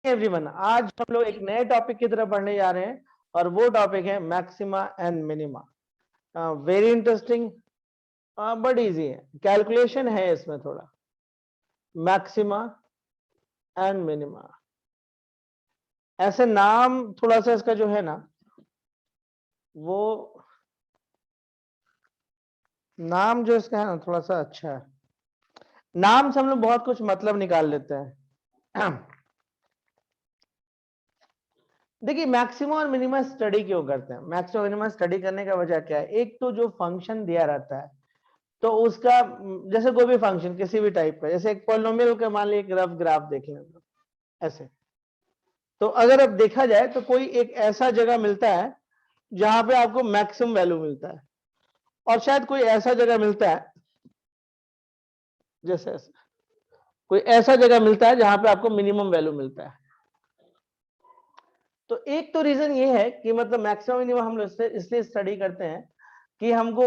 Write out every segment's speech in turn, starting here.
Everyone, आज हम लोग एक नए टॉपिक की तरफ बढ़ने जा रहे हैं और वो टॉपिक है maxima and minima. Very interesting, but easy है, कैलकुलेशन है इसमें थोड़ा। मैक्सिमा एंड मिनिमा, ऐसे नाम थोड़ा सा इसका जो है ना, वो नाम जो इसका है ना थोड़ा सा अच्छा है। नाम से हम लोग बहुत कुछ मतलब निकाल लेते हैं। देखिए, मैक्सिमा और मिनिमा स्टडी क्यों करते हैं? मैक्सिमा मिनिमा स्टडी करने का वजह क्या है? एक तो जो फंक्शन दिया रहता है तो उसका, जैसे कोई भी फंक्शन किसी भी टाइप का, जैसे एक पॉलिनोमियल का मान लीजिए एक रफ ग्राफ देख लें ऐसे, तो अगर अब देखा जाए तो कोई एक ऐसा जगह मिलता है जहां पे आपको मैक्सिमम वैल्यू मिलता है, और शायद कोई ऐसा जगह मिलता है, जैसे ऐसे कोई ऐसा जगह मिलता है जहां पे आपको मिनिमम वैल्यू मिलता है। तो एक तो रीजन ये है कि मतलब मैक्सिमम मिनिमम हम लोग इसलिए स्टडी करते हैं कि हमको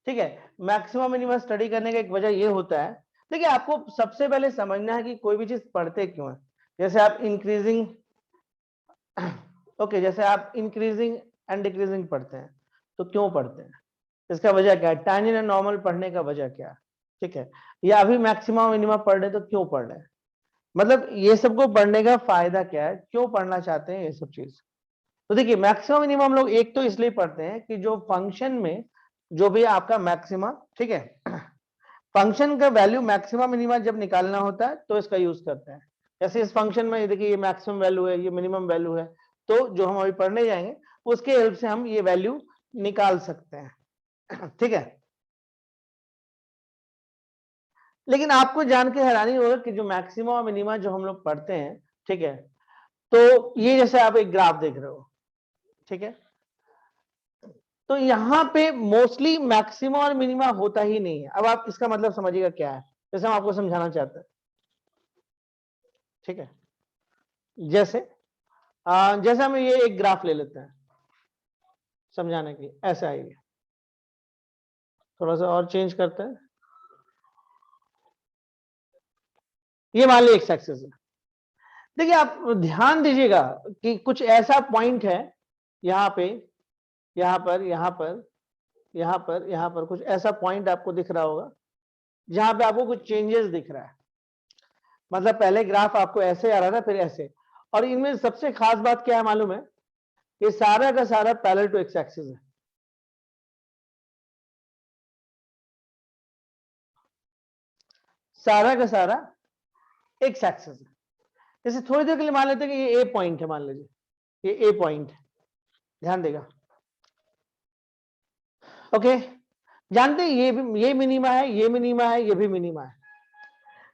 ठीक है, मैक्सिमम मिनिमम स्टडी करने का एक वजह ये होता है। देखिए, आपको सबसे पहले समझना है कि कोई भी चीज पढ़ते क्यों है। जैसे आप इंक्रीजिंग ओके, जैसे आप इंक्रीजिंग एंड डिक्रीजिंग पढ़ते हैं तो क्यों पढ़ते हैं, इसका वजह क्या है? टैंजेंट एंड नॉर्मल पढ़ने का वजह क्या है, ठीक है? या अभी मैक्सिमम मिनिमम पढ़ रहे तो क्यों पढ़ रहे हैं, मतलब ये सबको पढ़ने का फायदा क्या है, क्यों पढ़ना चाहते हैं ये सब चीज। तो देखिए, मैक्सिमम मिनिमम हम लोग एक तो इसलिए पढ़ते हैं कि जो फंक्शन में जो भी आपका मैक्सिमा, ठीक है, फंक्शन का वैल्यू मैक्सिमम मिनिमम जब निकालना होता है तो इसका यूज करते हैं। जैसे इस फंक्शन में देखिए, ये मैक्सिमम वैल्यू है, ये मिनिमम वैल्यू है, तो जो हम अभी पढ़ने जाएंगे उसके हेल्प से हम ये वैल्यू निकाल सकते हैं। ठीक है, लेकिन आपको जान के हैरानी होगा कि जो मैक्सिमम और मिनिमम जो हम लोग पढ़ते हैं, ठीक है, तो ये जैसे आप एक ग्राफ देख रहे हो, ठीक है, तो यहां पे मोस्टली मैक्सिमम और मिनिमा होता ही नहीं है। अब आप इसका मतलब समझिएगा क्या है, जैसे हम आपको समझाना चाहते हैं, ठीक है। जैसे जैसे हम ये एक ग्राफ ले लेते हैं समझाने के लिए, ऐसा आइए, थोड़ा सा और चेंज करते हैं। ये मान लीजिए एक्स एक्सिस है। देखिए, आप ध्यान दीजिएगा कि कुछ ऐसा पॉइंट है यहां पे, यहां पर, यहां पर, यहां पर, यहां पर कुछ ऐसा पॉइंट आपको दिख रहा होगा जहां पे आपको कुछ चेंजेस दिख रहा है। मतलब पहले ग्राफ आपको ऐसे आ रहा था, फिर ऐसे। और इनमें सबसे खास बात क्या है मालूम है? ये सारा का सारा पैरेलल टू एक्स एक्सिस है। सारा का सारा एक्स एक्सिस है। जैसे थोड़ी देर के लिए मान लेते हैं कि ये ए पॉइंट है, मान लीजिए ये ए पॉइंट है, ध्यान देगा। ओके, जानते हैं ये मिनीमा है, ये मिनीमा है, ये भी मिनीमा है।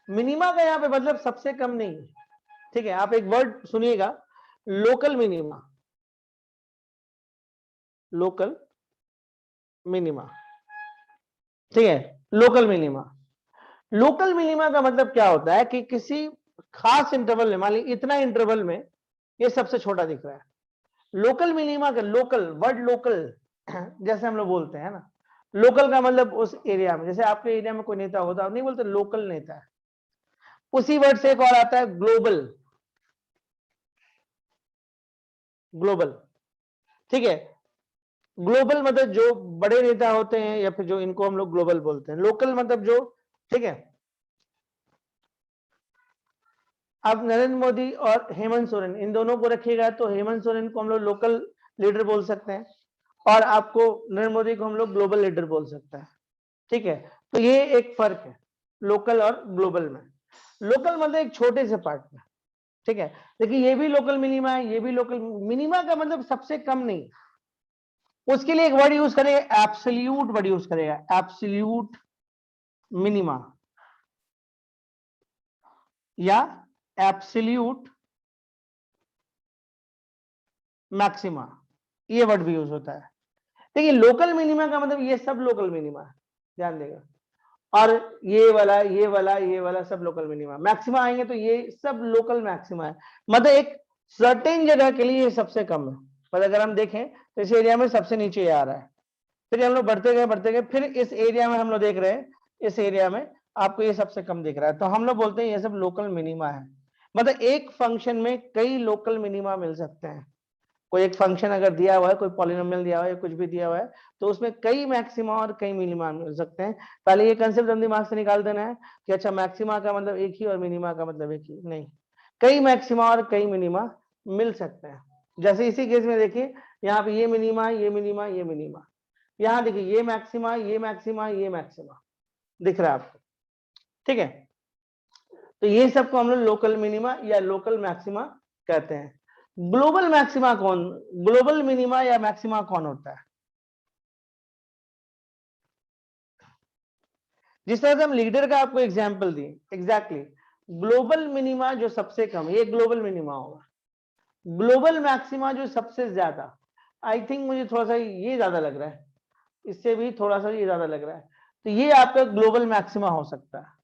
मिनीमा का यहां पे मतलब सबसे कम नहीं है, ठीक है। आप एक वर्ड सुनिएगा, लोकल मिनीमा, लोकल मिनीमा, ठीक है। लोकल मिनीमा, लोकल मिनीमा का मतलब क्या होता है कि किसी खास इंटरवल में, मान लीजिए इतना इंटरवल में ये सबसे छोटा दिख रहा है। लोकल मिनीमा का, लोकल वर्ड लोकल जैसे हम लोग बोलते हैं ना, लोकल का मतलब उस एरिया में, जैसे आपके एरिया में कोई नेता होता है, नहीं बोलते लोकल नेता है। उसी वर्ड से एक और आता है ग्लोबल, ग्लोबल, ठीक है। ग्लोबल मतलब जो बड़े नेता होते हैं, या फिर जो इनको हम लोग ग्लोबल बोलते हैं। लोकल मतलब जो, ठीक है। अब नरेंद्र मोदी और हेमंत सोरेन, इन दोनों को रखिएगा तो हेमंत सोरेन को हम लोग लोकल लीडर बोल सकते हैं, और आपको नरेंद्र मोदी को हम लोग ग्लोबल लीडर बोल सकते हैं, ठीक है। तो ये एक फर्क है लोकल और ग्लोबल में। लोकल मतलब एक छोटे से पार्ट में, ठीक है। लेकिन ये भी लोकल मिनिमा है, ये भी लोकल मिनिमा का मतलब सबसे कम नहीं। उसके लिए एक वर्ड यूज करेगा, एब्सोल्यूट वर्ड यूज करेगा, एब्सोल्यूट मिनिमा या एब्सोल्यूट मैक्सिमा, ये वर्ड भी यूज होता है। देखिए, लोकल मिनिमा का मतलब ये सब लोकल मिनिमा है, ध्यान देगा। और ये वाला, ये वाला, ये वाला सब लोकल मिनिमा। मैक्सिमा आएंगे तो ये सब लोकल मैक्सिमा है, मतलब एक सर्टेन जगह के लिए ये सबसे कम है। पर अगर हम देखें तो इस एरिया में सबसे नीचे आ रहा है, फिर हम लोग बढ़ते गए, फिर इस एरिया में हम लोग देख रहे हैं, इस एरिया में आपको ये सबसे कम दिख रहा है, तो हम लोग बोलते हैं ये सब लोकल मिनिमा है। मतलब एक फंक्शन में कई लोकल मिनिमा मिल सकते हैं। कोई एक फंक्शन अगर दिया हुआ है, कोई पॉलिनोमियल दिया हुआ है, कुछ भी दिया हुआ है, तो उसमें कई मैक्सिमा और कई मिनिमा मिल सकते हैं। पहले ये कंसेप्ट हम दिमाग से निकाल देना है कि अच्छा मैक्सिमा का मतलब एक ही और मिनिमा का मतलब एक ही, नहीं, कई मैक्सिमा और कई मिनिमा मिल सकते हैं। जैसे इसी केस में देखिए, यहाँ पे ये मिनिमा, ये मिनिमा, ये मिनिमा, यहाँ देखिए ये मैक्सिमा, ये मैक्सिमा, ये मैक्सिमा दिख रहा है आपको, ठीक है। तो ये सबको हम लोग लोकल मिनिमा या लोकल मैक्सिमा कहते हैं। ग्लोबल मैक्सिमा कौन, ग्लोबल मिनिमा या मैक्सिमा कौन होता है? जिस तरह से हम लीडर का आपको एग्जांपल दिए, एग्जैक्टली ग्लोबल मिनिमा जो सबसे कम, ये ग्लोबल मिनिमा होगा। ग्लोबल मैक्सिमा जो सबसे ज्यादा, आई थिंक मुझे थोड़ा सा ये ज्यादा लग रहा है, इससे भी थोड़ा सा ये ज्यादा लग रहा है, तो ये आपका ग्लोबल मैक्सिमा हो सकता है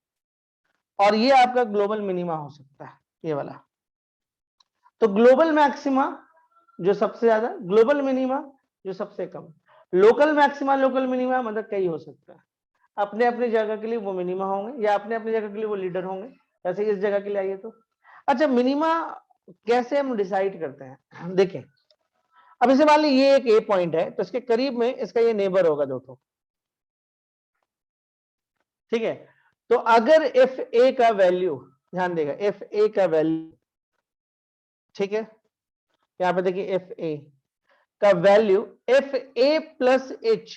और ये आपका ग्लोबल मिनिमा हो सकता है, ये वाला। तो ग्लोबल मैक्सिमा जो सबसे ज्यादा, ग्लोबल मिनिमा जो सबसे कम। लोकल मैक्सिमा लोकल मिनिमा मतलब कई हो सकता है, अपने अपने जगह के लिए वो मिनिमा होंगे या अपने अपने जगह के लिए वो लीडर होंगे। जैसे इस जगह के लिए आइए तो अच्छा, मिनिमा कैसे हम डिसाइड करते हैं, देखें। अब इसे मान लीजिए ये एक ए पॉइंट है, तो इसके करीब में इसका ये नेबर होगा दोस्तों, ठीक है। तो अगर एफ ए का वैल्यू, ध्यान देगा, एफ ए का वैल्यू, ठीक है, यहां पे देखिए एफ ए का value F A plus H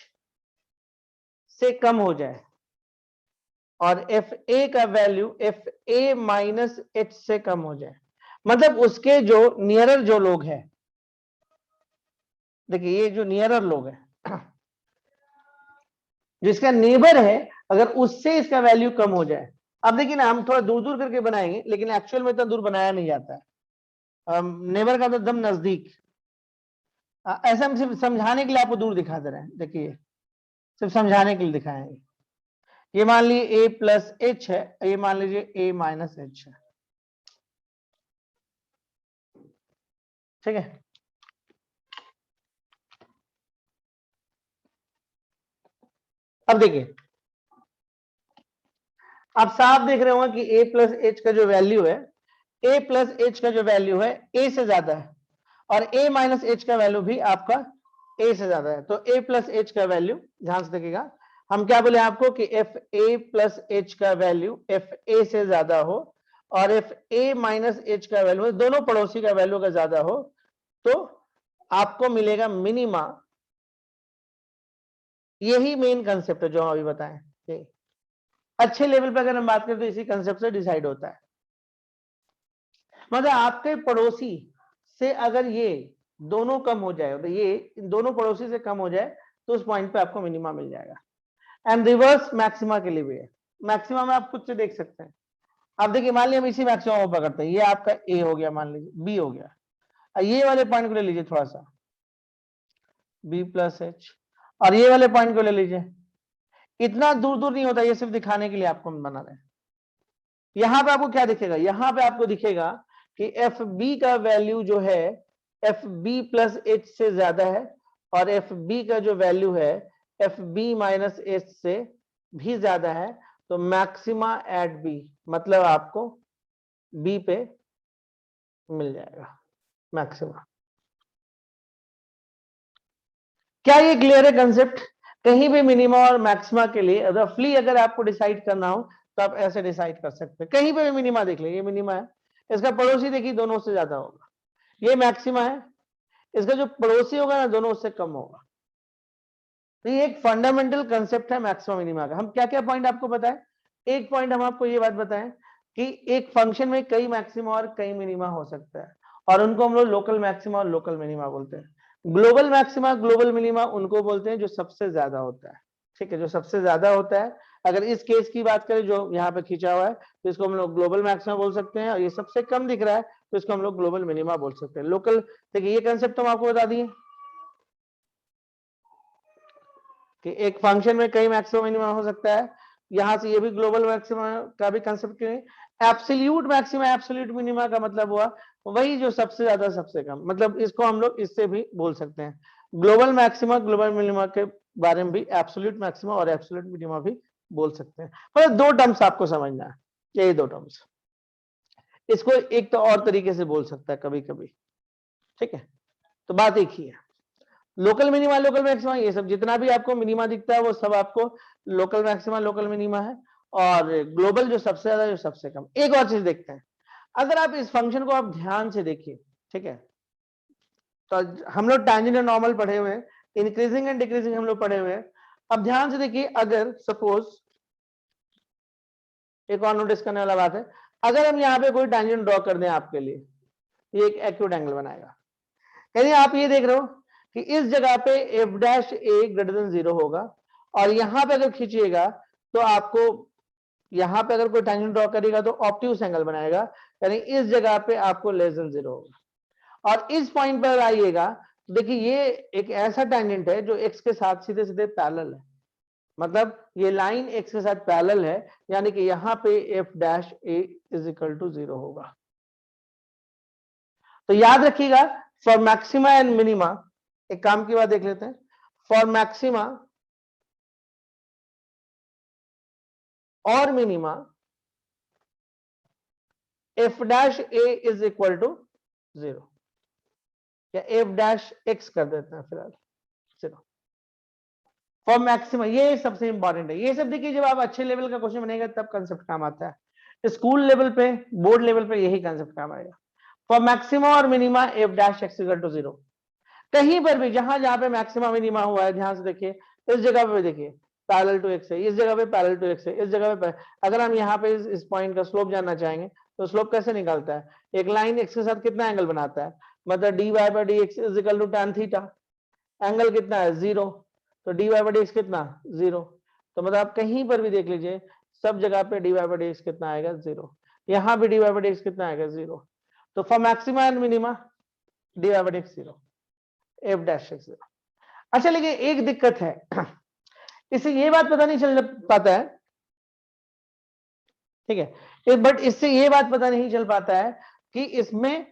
से कम हो जाए और एफ ए का value F A minus H से कम हो जाए, मतलब उसके जो नियरर जो लोग हैं, देखिए ये जो नियरर लोग हैं, जिसका नेबर है, अगर उससे इसका वैल्यू कम हो जाए। अब देखिए ना, हम थोड़ा दूर दूर करके बनाएंगे, लेकिन एक्चुअल में इतना दूर बनाया नहीं जाता है, नेबर का तो एकदम नजदीक। ऐसा हम सिर्फ समझाने के लिए आपको दूर दिखा दे रहे हैं, देखिए सिर्फ समझाने के लिए दिखाएंगे। ये मान लीजिए ए प्लस एच है, ये मान लीजिए ए माइनस एच है, ठीक है। अब देखिए, आप साफ देख रहे होंगे कि ए प्लस एच का जो वैल्यू है, ए प्लस एच का जो वैल्यू है ए से ज्यादा है, और ए माइनस एच का वैल्यू भी आपका ए से ज्यादा है। तो ए प्लस एच का वैल्यू, ध्यान से देखिएगा, हम क्या बोले आपको कि एफ ए प्लस एच का वैल्यू एफ ए से ज्यादा हो और एफ ए माइनस एच का वैल्यू, दोनों पड़ोसी का वैल्यू अगर ज्यादा हो तो आपको मिलेगा मिनिमा। यही मेन कंसेप्ट है जो हम अभी बताएं, अच्छे लेवल पर अगर हम बात करें तो इसी कंसेप्ट से डिसाइड होता है। मतलब आपके पड़ोसी से अगर ये दोनों कम हो जाए, तो ये इन दोनों पड़ोसी से कम हो जाए, तो उस पॉइंट पे आपको मिनिमा मिल जाएगा। एंड रिवर्स मैक्सिमा के लिए भी है। मैक्सिमा में आप खुद से देख सकते हैं। अब देखिए, मान लीजिए हम इसी मैक्सिमा को पकड़ते हैं, ये आपका ए हो गया, मान लीजिए बी हो गया, ये वाले पॉइंट को ले लीजिए थोड़ा सा, बी प्लस एच, और ये वाले पॉइंट को ले लीजिए। इतना दूर दूर नहीं होता, ये सिर्फ दिखाने के लिए आपको हम बना रहे हैं। यहां पे आपको क्या दिखेगा, यहां पे आपको दिखेगा कि एफ बी का वैल्यू जो है एफ बी प्लस एच से ज्यादा है, और एफ बी का जो वैल्यू है एफ बी माइनस एच से भी ज्यादा है। तो मैक्सिमा एट बी, मतलब आपको बी पे मिल जाएगा मैक्सिमा। क्या ये क्लियर है कंसेप्ट? कहीं भी मिनिमा और मैक्सिमा के लिए रफली अगर आपको डिसाइड करना हो तो आप ऐसे डिसाइड कर सकते हैं। कहीं पे भी मिनिमा देख ले, ये मिनिमा है, इसका पड़ोसी देखिए दोनों से ज्यादा होगा, ये मैक्सिमा है, इसका जो पड़ोसी होगा ना दोनों उससे कम होगा। तो ये एक फंडामेंटल कंसेप्ट है मैक्सिमा मिनिमा का। हम क्या क्या पॉइंट आपको बताएं? एक पॉइंट हम आपको ये बात बताएं कि एक फंक्शन में कई मैक्सिमा और कई मिनिमा हो सकता है, और उनको हम लोग लोकल मैक्सिमा और लोकल मिनिमा बोलते हैं। ग्लोबल मैक्सिमा ग्लोबल मिनिमा उनको बोलते हैं जो सबसे ज्यादा होता है, ठीक है, जो सबसे ज्यादा होता है। अगर इस केस की बात करें जो यहाँ पे खींचा हुआ है, तो इसको हम लोग ग्लोबल मैक्सिमा बोल सकते हैं, और ये सबसे कम दिख रहा है तो इसको हम लोग ग्लोबल मिनिमा बोल सकते हैं। लोकल, देखिए ये कंसेप्ट हम आपको बता दिए कि एक फंक्शन में कई मैक्सिमम मिनिमा हो सकता है। यहां से ये भी ग्लोबल मैक्सिमा का भी कंसेप्ट है। एब्सोल्यूट मैक्सिमा एब्सोल्यूट मिनिमा का मतलब हुआ वही जो सबसे ज्यादा सबसे कम, मतलब इसको हम लोग इससे भी बोल सकते हैं। ग्लोबल मैक्सिमा ग्लोबल मिनिमा के बारे में भी एब्सोल्यूट मैक्सिमा और एब्सोल्यूट मिनिमा भी बोल सकते हैं। मतलब दो टर्म्स आपको समझना है, यही दो टर्म्स। इसको एक तो और तरीके से बोल सकता है कभी कभी, ठीक है। तो बात एक ही है, लोकल मिनिमा लोकल मैक्सिमा ये सब जितना भी आपको मिनिमा दिखता है वो सब आपको लोकल मैक्सिमा लोकल मिनिमा है, और ग्लोबल जो सबसे ज्यादा जो सबसे कम। एक और चीज देखते हैं, अगर आप इस फंक्शन को आप ध्यान से देखिए, ठीक है, तो हम लोग टैंजेंट एंड नॉर्मल पढ़े हुए हैं, इंक्रीजिंग एंड डिक्रीजिंग हम लोग पढ़े हुए हैं। अब ध्यान से देखिए, अगर सपोज एक और नोटिस करने वाला बात है, अगर हम यहाँ पे कोई टैंजेंट ड्रॉ कर दें आपके लिए, ये एक एक्यूट एंगल बनाएगा, यानी आप ये देख रहे हो कि इस जगह पे एफ डैश ए ग्रेटर देन 0 होगा, और यहां पे अगर खींचिएगा तो आपको यहां पे अगर कोई टैंजेंट ड्रॉ करेगा तो ऑब्ट्यूस एंगल बनाएगा, यानी इस जगह पे आपको लेस देन 0 होगा। और इस पॉइंट पर आइएगा तो देखिए ये एक ऐसा टैंजेंट है जो एक्स के साथ सीधे सीधे पैरेलल है, मतलब ये लाइन एक्स के साथ पैरेलल है, यानी कि यहां पे F dash A is equal to 0 होगा। तो याद रखिएगा, फॉर मैक्सिमा एंड मिनिमा, एक काम की बात देख लेते हैं, फॉर मैक्सिमा और minima F dash A is equal to 0, या एफ डैश एक्स कर देते हैं फिलहाल 0 फॉर मैक्सिमा। ये सबसे इंपॉर्टेंट है, ये सब देखिए जब आप अच्छे लेवल का क्वेश्चन बनेगा तब कंसेप्ट काम आता है, स्कूल लेवल पे बोर्ड लेवल पे यही कंसेप्ट काम आएगा। फॉर मैक्सिमा और minima F dash X equal to 0, कहीं पर भी जहां जहां पे मैक्सिमा मिनिमा हुआ है ध्यान से देखिए, इस जगह पे देखिए पैरेलल टू एक्स है, इस जगह पे पैरेलल टू एक्स है, इस जगह पे अगर हम यहाँ पे इस पॉइंट का स्लोप जानना चाहेंगे तो स्लोप कैसे निकालता है, एक लाइन एक्स के साथ कितना एंगल बनाता है, मतलब D Y by D X is equal to tan theta, angle कितना है 0, तो D Y by D X कितना 0, तो मतलब आप कहीं पर भी देख लीजिए सब जगह पे D Y by D X कितना आएगा 0, यहाँ भी D Y by D X कितना आएगा 0, तो for maxima and minima D Y by D X 0, F dash X 0। अच्छा लेकिन एक दिक्कत है, इससे ये बात पता नहीं चल पाता है, ठीक है, बट इससे ये बात पता नहीं चल पाता है कि इसमें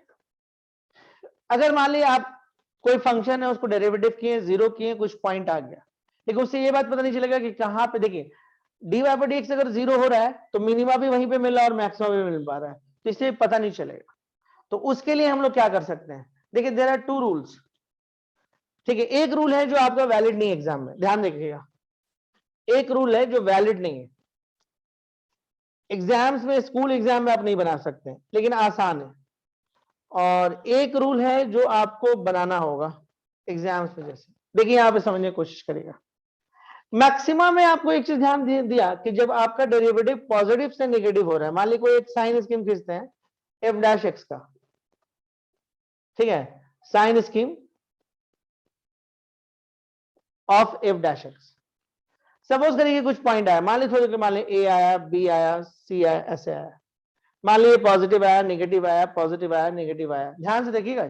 अगर मान लीजिए आप कोई फंक्शन है उसको डेरिवेटिव किए 0 किए कुछ पॉइंट आ गया, लेकिन उससे ये बात पता नहीं चलेगा कि कहां पे, देखिए D Y by D X अगर 0 हो रहा है तो मिनिमा भी वहीं पे मिल रहा है और मैक्सिमा भी मिल पा रहा है, तो इससे पता नहीं चलेगा। तो उसके लिए हम लोग क्या कर सकते हैं, देखिए देयर आर 2 रूल्स, ठीक है, एक रूल है जो आपका वैलिड नहीं है एग्जाम में, ध्यान रखिएगा, एक रूल है जो वैलिड नहीं है एग्जाम्स में, स्कूल एग्जाम में आप नहीं बना सकते लेकिन आसान है, और एक रूल है जो आपको बनाना होगा एग्जाम्स में। जैसे देखिए यहां पे समझने की कोशिश करेगा, मैक्सिमा में आपको एक चीज ध्यान दिया कि जब आपका डेरिवेटिव पॉजिटिव से नेगेटिव हो रहा है, मान लीजिए कोई एक साइन स्कीम खींचते हैं एफ डैश एक्स का, ठीक है, sign scheme of F dash X, suppose करिए कुछ पॉइंट आया, मान लीजिए मान लीजिए ए आया, बी आया, सी आया, ऐसे आया, मान लीजिए पॉजिटिव आया, नेगेटिव आया, पॉजिटिव आया, नेगेटिव आया, ध्यान से देखिएगा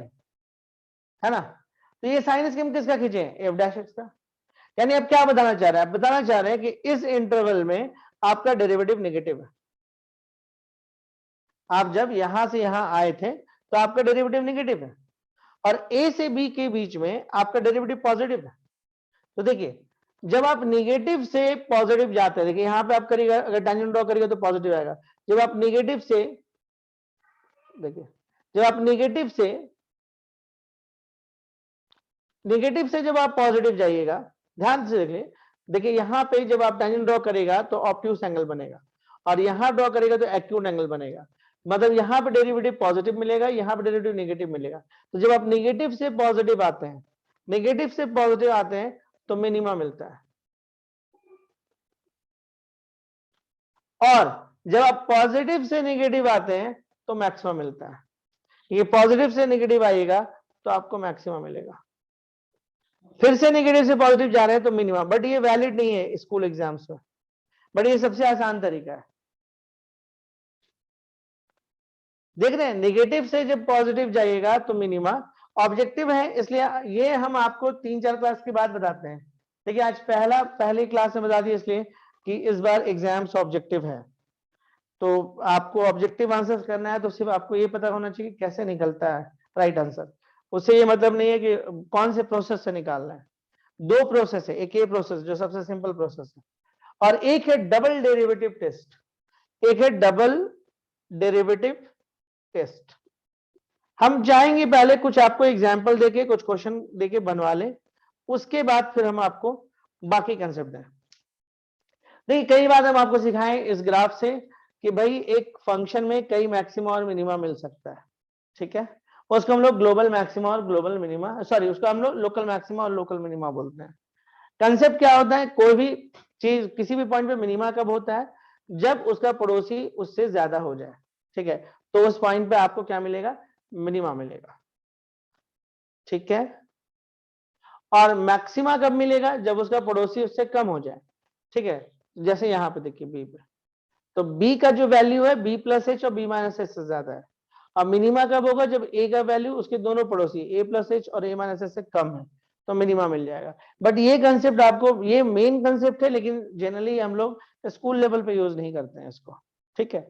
है ना। तो ये साइन स्कीम किसका खींचे, एफ डैश एक्स का, यानी अब क्या बताना चाह रहे हैं, आप बताना चाह रहे हैं कि इस इंटरवल में आपका डेरिवेटिव नेगेटिव है, आप जब यहां से यहां आए थे तो आपका डेरिवेटिव नेगेटिव है, और ए से बी के बीच में आपका डेरिवेटिव पॉजिटिव है। तो देखिए जब आप नेगेटिव से पॉजिटिव जाते हैं, देखिए यहां पे आप करिएगा, अगर टेंजेंट ड्रॉ करिएगा तो पॉजिटिव आएगा, जब आप नेगेटिव से, देखिए जब आप नेगेटिव से जब आप पॉजिटिव जाइएगा, ध्यान से देखिए, देखिए यहां पे जब आप टेंजेंट ड्रॉ करेगा तो ऑब्ट्यूस एंगल बनेगा, और यहां ड्रॉ करेगा तो एक्यूट एंगल बनेगा, मतलब यहां पे डेरिवेटिव पॉजिटिव मिलेगा, यहां पे डेरिवेटिव नेगेटिव मिलेगा। तो जब आप नेगेटिव से पॉजिटिव आते हैं, नेगेटिव से पॉजिटिव आते हैं तो मिनिमा मिलता है, और जब आप पॉजिटिव से नेगेटिव आते हैं तो मैक्सिमम मिलता है। ये पॉजिटिव से नेगेटिव आएगा तो आपको मैक्सिमम मिलेगा, फिर से नेगेटिव से पॉजिटिव जा रहे हैं तो मिनिमम, बट ये वैलिड नहीं है स्कूल एग्जाम्स में, बट ये सबसे आसान तरीका है। देख रहे हैं, नेगेटिव से जब पॉजिटिव जाइएगा तो मिनिमा, ऑब्जेक्टिव है इसलिए ये हम आपको 3-4 क्लास के बाद बताते हैं, देखिए आज पहली क्लास में बता दिया इसलिए कि इस बार एग्जाम्स ऑब्जेक्टिव है, तो आपको ऑब्जेक्टिव आंसर करना है तो सिर्फ आपको ये पता होना चाहिए कैसे निकलता है राइट आंसर, उससे ये मतलब नहीं है कि कौन से प्रोसेस से निकालना है। 2 प्रोसेस है, एक ये प्रोसेस जो सबसे सिंपल प्रोसेस है, और एक है डबल डेरिवेटिव टेस्ट, एक है डबल डेरिवेटिव टेस्ट। हम जाएंगे पहले कुछ आपको एग्जाम्पल देके, कुछ क्वेश्चन देके बनवा लें, उसके बाद फिर हम आपको बाकी कंसेप्ट दें। देखिए कई बार हम आपको सिखाएं इस ग्राफ से कि भाई एक फंक्शन में कई मैक्सिमा और मिनिमा मिल सकता है, ठीक है, उसको हम लोग ग्लोबल मैक्सिमा और ग्लोबल मिनिमा, सॉरी उसको हम लोग लोकल मैक्सिमा और लोकल मिनिमा बोलते हैं। कंसेप्ट क्या होता है, कोई भी चीज किसी भी पॉइंट पे मिनिमा कब होता है, जब उसका पड़ोसी उससे ज्यादा हो जाए, ठीक है, तो उस पॉइंट पे आपको क्या मिलेगा, मिनिमा मिलेगा, ठीक है। और मैक्सिमा कब मिलेगा, जब उसका पड़ोसी उससे कम हो जाए, ठीक है, जैसे यहां पे देखिए बी पे, तो बी का जो वैल्यू है बी प्लस एच और बी माइनस एच से ज्यादा है। और मिनिमा कब होगा, जब ए का वैल्यू उसके दोनों पड़ोसी ए प्लस एच और ए माइनस एच से कम है, तो मिनिमा मिल जाएगा। बट ये कंसेप्ट आपको, ये मेन कंसेप्ट है, लेकिन जनरली हम लोग स्कूल लेवल पे यूज नहीं करते हैं इसको, ठीक है।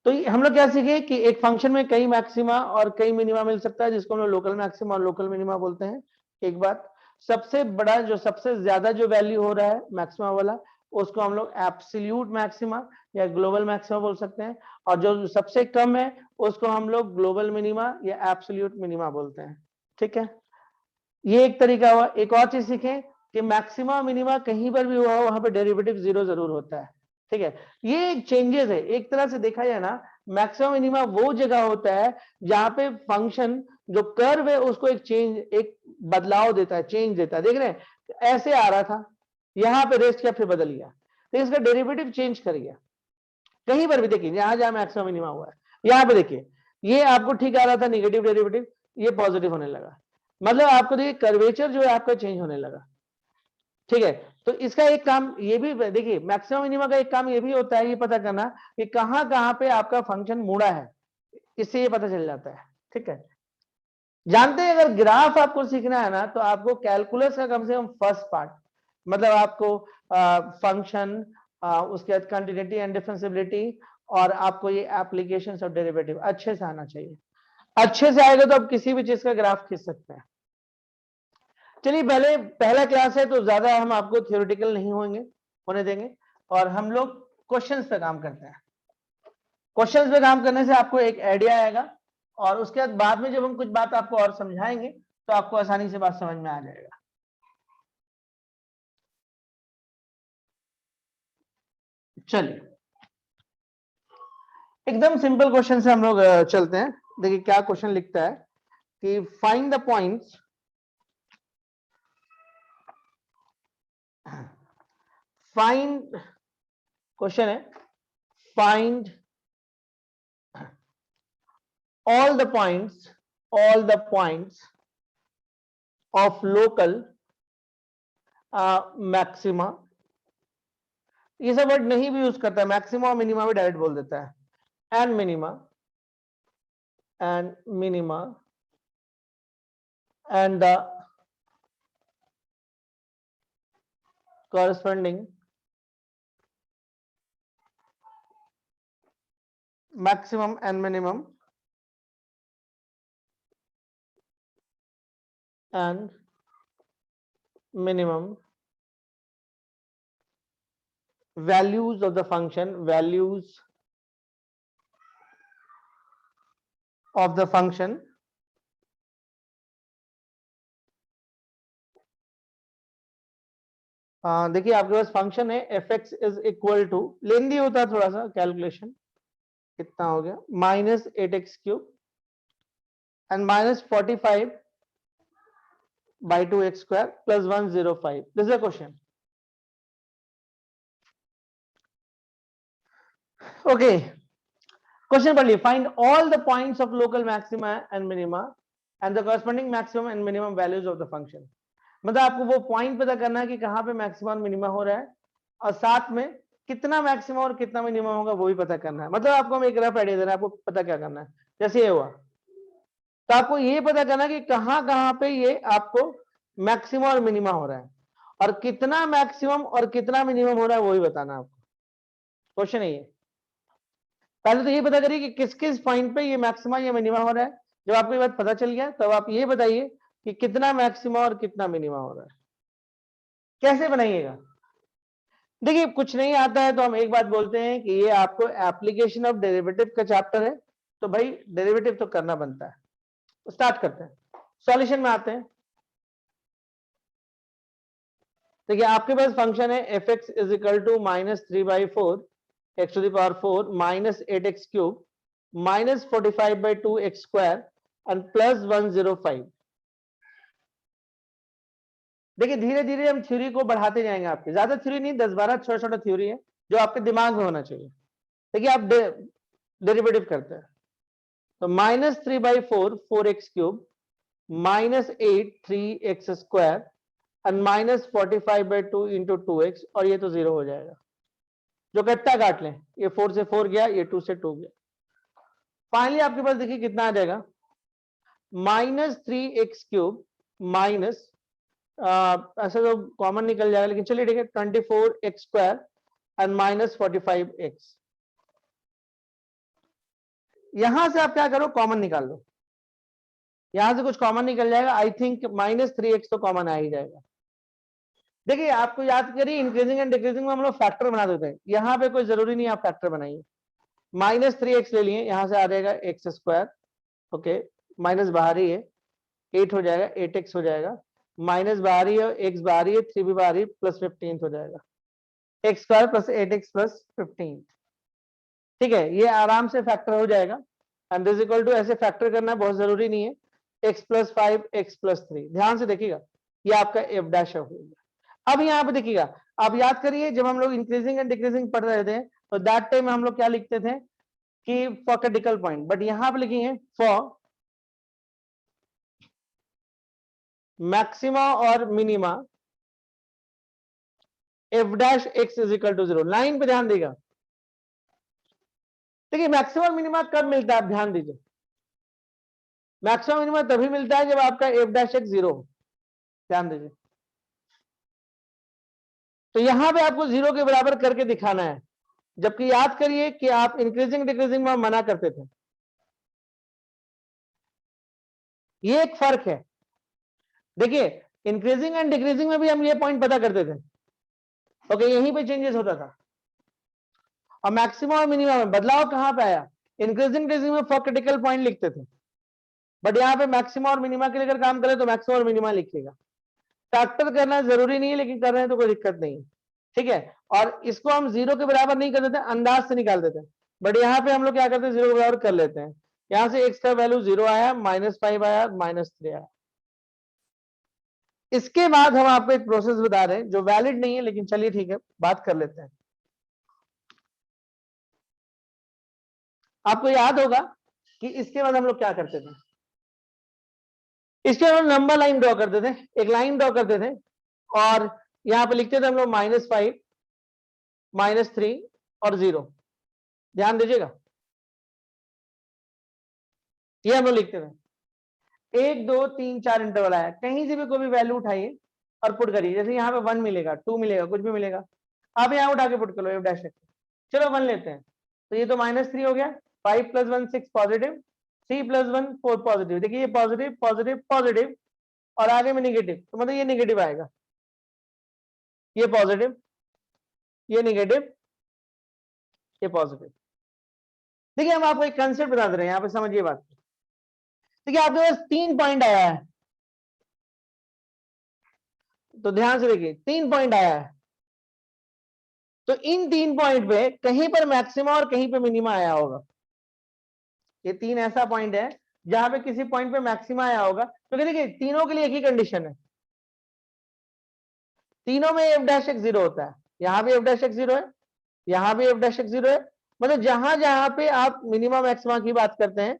तो हम लोग क्या सीखे कि एक फंक्शन में कई मैक्सिमा और कई मिनिमा मिल सकता है, जिसको हम लोग लोकल मैक्सिमा और लोकल मिनिमा बोलते हैं। एक बात, सबसे बड़ा जो सबसे ज्यादा जो वैल्यू हो रहा है मैक्सिमा वाला, उसको हम लोग एब्सोल्यूट मैक्सिमा या ग्लोबल मैक्सिमा बोल सकते हैं, और जो सबसे कम है उसको हम लोग ग्लोबल मिनिमा या एब्सोल्यूट मिनिमा बोलते हैं, ठीक है। ये एक तरीका हुआ। एक और चीज सीखें कि मैक्सिमा मिनिमा कहीं पर भी हुआ हो, वहां पे डेरिवेटिव जीरो जरूर होता है, ठीक है। ये एक चेंजेस है, एक तरह से देखा जाए ना, मैक्सिमा मिनिमा वो जगह होता है जहां पे फंक्शन जो कर्व है उसको एक चेंज, एक बदलाव देता है, चेंज देता है। देख रहे हैं ऐसे आ रहा था, यहां पे रेस्ट किया फिर बदल गया, तो इसका डेरिवेटिव चेंज कर गया। कहीं पर भी देखिए जहां जहां मैक्सिमा मिनिमा हुआ है, यहां पे देखिए ये आपको ठीक आ रहा था निगेटिव डेरिवेटिव, ये पॉजिटिव होने लगा, मतलब आपको देखिए कर्वेचर जो है आपका चेंज होने लगा, ठीक है। तो इसका एक काम ये भी देखिए, मैक्सिमम मिनिमा का एक काम ये भी होता है, ये पता करना कि कहां कहां पे आपका फंक्शन मुड़ा है, इससे ये पता चल जाता है, ठीक है। जानते हैं अगर ग्राफ आपको सीखना है ना, तो आपको कैलकुलस का कम से कम फर्स्ट पार्ट, मतलब आपको फंक्शन, उसके बाद कंटिन्यूटी एंड डिफरेंशियबिलिटी, और आपको ये एप्लीकेशन ऑफ डेरिवेटिव अच्छे से आना चाहिए। अच्छे से आएगा तो आप किसी भी चीज का ग्राफ खींच सकते हैं। चलिए पहले पहला क्लास है तो ज्यादा हम आपको थियोरेटिकल नहीं होने देंगे, और हम लोग क्वेश्चंस पे काम करते हैं। क्वेश्चंस पे काम करने से आपको एक आइडिया आएगा, और उसके बाद में जब हम कुछ बात आपको और समझाएंगे तो आपको आसानी से बात समझ में आ जाएगा। चलिए एकदम सिंपल क्वेश्चन से हम लोग चलते हैं। देखिए क्या क्वेश्चन लिखता है कि find the points, find, question है find all the points of local maxima, ये सब वर्ड नहीं भी यूज करता है, मैक्सिमा और मिनिमा भी डायरेक्ट बोल देता है, and minima and the corresponding maximum and minimum and minimum values of the function, values of the function देखिए आपके पास फंक्शन है F x is equal to, लेंदी होता है थोड़ा सा कैलकुलेशन, कितना हो गया minus 8x³ and minus 45 by 2x square plus 105. This is a question. Okay. Question पढ़ लिए, find all the points of local maxima and minima and the corresponding maximum and minimum values of the function. मतलब आपको वो point पता करना है कि कहां पे मैक्सिमम और मिनिमा हो रहा है, और साथ में कितना मैक्सिमम और कितना मिनिमम होगा वो भी पता करना है। मतलब आपको हम एक रफ आइडिया दे रहे हैं, आपको पता क्या करना है। जैसे ये हुआ तो आपको ये पता करना कि कहां कहां पे ये आपको मैक्सिमम और मिनिमा हो रहा है, और कितना मैक्सिमम और कितना मिनिमम हो रहा है वो भी बताना आपको। क्वेश्चन है ये, पहले तो ये पता करिए कि किस किस पॉइंट पे ये मैक्सिमा या मिनिमा हो रहा है। जब आपको ये बात पता चल गया तब आप ये बताइए कि कितना मैक्सिमा और कितना मिनिमा हो रहा है। कैसे बनाइएगा, देखिए कुछ नहीं आता है तो हम एक बात बोलते हैं कि ये आपको एप्लीकेशन ऑफ डेरिवेटिव का चैप्टर है, तो भाई डेरिवेटिव तो करना बनता है। तो स्टार्ट करते हैं, सॉल्यूशन में आते हैं। देखिए आपके पास फंक्शन है F x is equal to -3/4 X to the power 4 -8x cube -45/2 X square and +105। देखिए धीरे धीरे हम थ्योरी को बढ़ाते जाएंगे, आपके ज्यादा थ्योरी नहीं, 10-12 छोटा छोटा थ्योरी है जो आपके दिमाग में होना चाहिए। देखिए आप डेरिवेटिव करते हैं, तो -3/4 4x cube -8 3x square and -45/2 into 2x, और ये तो 0 हो जाएगा। जो कट्टा काट लें, ये 4 से 4 गया, ये 2 से 2 गया। फाइनली आपके पास देखिए कितना आ जाएगा, -3x क्यूब माइनस ऐसा तो कॉमन निकल जाएगा, लेकिन चलिए ठीक है, 24x स्क्वायर एंड -45x। यहां से आप क्या करो, कॉमन निकाल लो, यहां से कुछ कॉमन निकल जाएगा। आई थिंक -3x तो कॉमन आ ही जाएगा। देखिए आपको याद करिए, इंक्रीजिंग एंड डिक्रीजिंग में हम लोग फैक्टर बना देते हैं, यहां पे कोई जरूरी नहीं आप फैक्टर बनाइए। -3x ले लिए, यहां से आ जाएगा एक्स स्क्वायर, ओके, माइनस बाहर ही है, 8 हो जाएगा, 8x हो जाएगा, माइनस बाहरी है, x बाहरी है, 3 भी बाहरी, +15 हो जाएगा, x square plus 8x plus 15। ठीक है, ये आराम से फैक्टर हो जाएगा। एंड इज इक्वल टू, ऐसे फैक्टर करना बहुत जरूरी नहीं है, x+5 x+3। ध्यान से देखिएगा, ये आपका एफ डैश हो गया। अब यहाँ पे देखिएगा, आप याद करिए जब हम लोग इंक्रीजिंग एंड डिक्रीजिंग पढ़ रहे थे, तो दैट टाइम हम लोग क्या लिखते थे कि फॉर क्रिटिकल पॉइंट, बट यहां पे लिखेंगे फॉर मैक्सिमा और minima F dash X is equal to 0। Line पे ध्यान देगा। देखिए मैक्सिमम मिनिमा कब मिलता है, आप ध्यान दीजिए, मैक्सिमम मिनिमा तभी मिलता है जब आपका एफ डैश एक्स 0 हो। ध्यान दीजिए, तो यहां पे आपको 0 के बराबर करके दिखाना है, जबकि याद करिए कि आप इंक्रीजिंग डिक्रीजिंग में मना करते थे। ये एक फर्क है। देखिए इंक्रीजिंग एंड डिक्रीजिंग में भी हम ये पॉइंट पता करते थे, ओके, यहीं पे चेंजेस होता था। और मैक्सिमम और मिनिमम में बदलाव कहां पे आया, इंक्रीजिंग डिक्रीजिंग में फॉर क्रिटिकल पॉइंट लिखते थे, बट यहाँ पे मैक्सिमम और मिनिमा के लिए अगर काम करें तो मैक्सिमम और मिनिमा लिखिएगा। फैक्टर करना जरूरी नहीं है, लेकिन कर रहे हैं तो कोई दिक्कत नहीं है। ठीक है, और इसको हम 0 के बराबर नहीं कर देते, अंदाज से निकाल देते हैं, बट यहाँ पे हम लोग क्या करते हैं, 0 के बराबर कर लेते हैं। यहां से x का वैल्यू 0 आया, -5 आया, -3 आया। इसके बाद हम आपको एक प्रोसेस बता रहे हैं जो वैलिड नहीं है, लेकिन चलिए ठीक है, बात कर लेते हैं। आपको याद होगा कि इसके बाद हम लोग क्या करते थे, इसके बाद लंबा लाइन ड्रॉ करते थे, एक लाइन ड्रॉ करते थे, और यहां पे लिखते थे हम लोग -5 -3 और 0। ध्यान दीजिएगा, ये हम लोग लिखते थे। 1 2 3 4 इंटरवल आया, कहीं से भी कोई भी वैल्यू उठाइए और पुट करिए, जैसे यहाँ पे 1 मिलेगा, 2 मिलेगा, कुछ भी मिलेगा, आप यहाँ उठा के पुट कर लो एफ डैश। चलो 1 लेते हैं, तो ये तो -3 हो गया, 5 + 1 6 पॉजिटिव, 3 + 1 4 पॉजिटिव। देखिए ये पॉजिटिव पॉजिटिव पॉजिटिव, और आगे में निगेटिव, तो मतलब ये निगेटिव आएगा, ये पॉजिटिव, ये निगेटिव, ये पॉजिटिव। देखिए हम आपको एक कंसेप्ट बता दे रहे हैं, यहाँ पे समझिए बात। देखिए आपके पास 3 पॉइंट आया है, तो ध्यान से देखिए 3 पॉइंट आया है, तो इन 3 पॉइंट पे कहीं पर मैक्सिमा और कहीं पे मिनिमा आया होगा। ये 3 ऐसा पॉइंट है जहां पे किसी पॉइंट पे मैक्सिमा आया होगा, क्योंकि देखिए तीनों के लिए एक ही कंडीशन है, तीनों में एफ डैश एक्स 0 होता है, यहां भी एफ डैश एक्स 0 है, यहां भी एफ डैश एक्स 0 है। मतलब जहां जहां पे आप मिनिमा मैक्सिमा की बात करते हैं,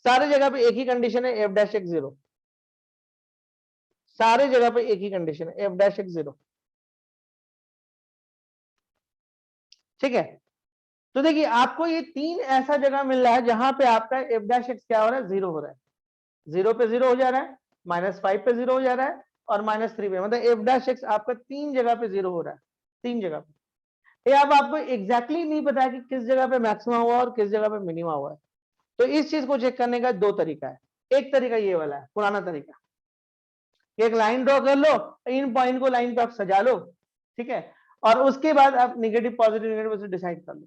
सारे जगह पे एक ही कंडीशन है, एफ डैश एक्स 0। सारे जगह पे एक ही कंडीशन है, एफ डैश एक्स 0। ठीक है, तो देखिए आपको ये 3 ऐसा जगह मिल रहा है जहां पे आपका एफ डैश एक्स क्या हो रहा है, 0 हो रहा है। 0 पे 0 हो जा रहा है, -5 पे 0 हो जा रहा है, और -3 पे, मतलब एफ डैश एक्स आपका 3 जगह पे 0 हो रहा है, 3 जगह पे। ये अब आपको एग्जैक्टली नहीं पता है कि किस जगह पे मैक्सिमा हुआ और किस जगह पे मिनिमा हुआ है, तो इस चीज को चेक करने का 2 तरीका है। एक तरीका ये वाला है, पुराना तरीका, एक लाइन ड्रॉ कर लो, इन पॉइंट को लाइन पे आप सजा लो, ठीक है, और उसके बाद आप निगेटिव पॉजिटिव निगेटिव से डिसाइड कर लो।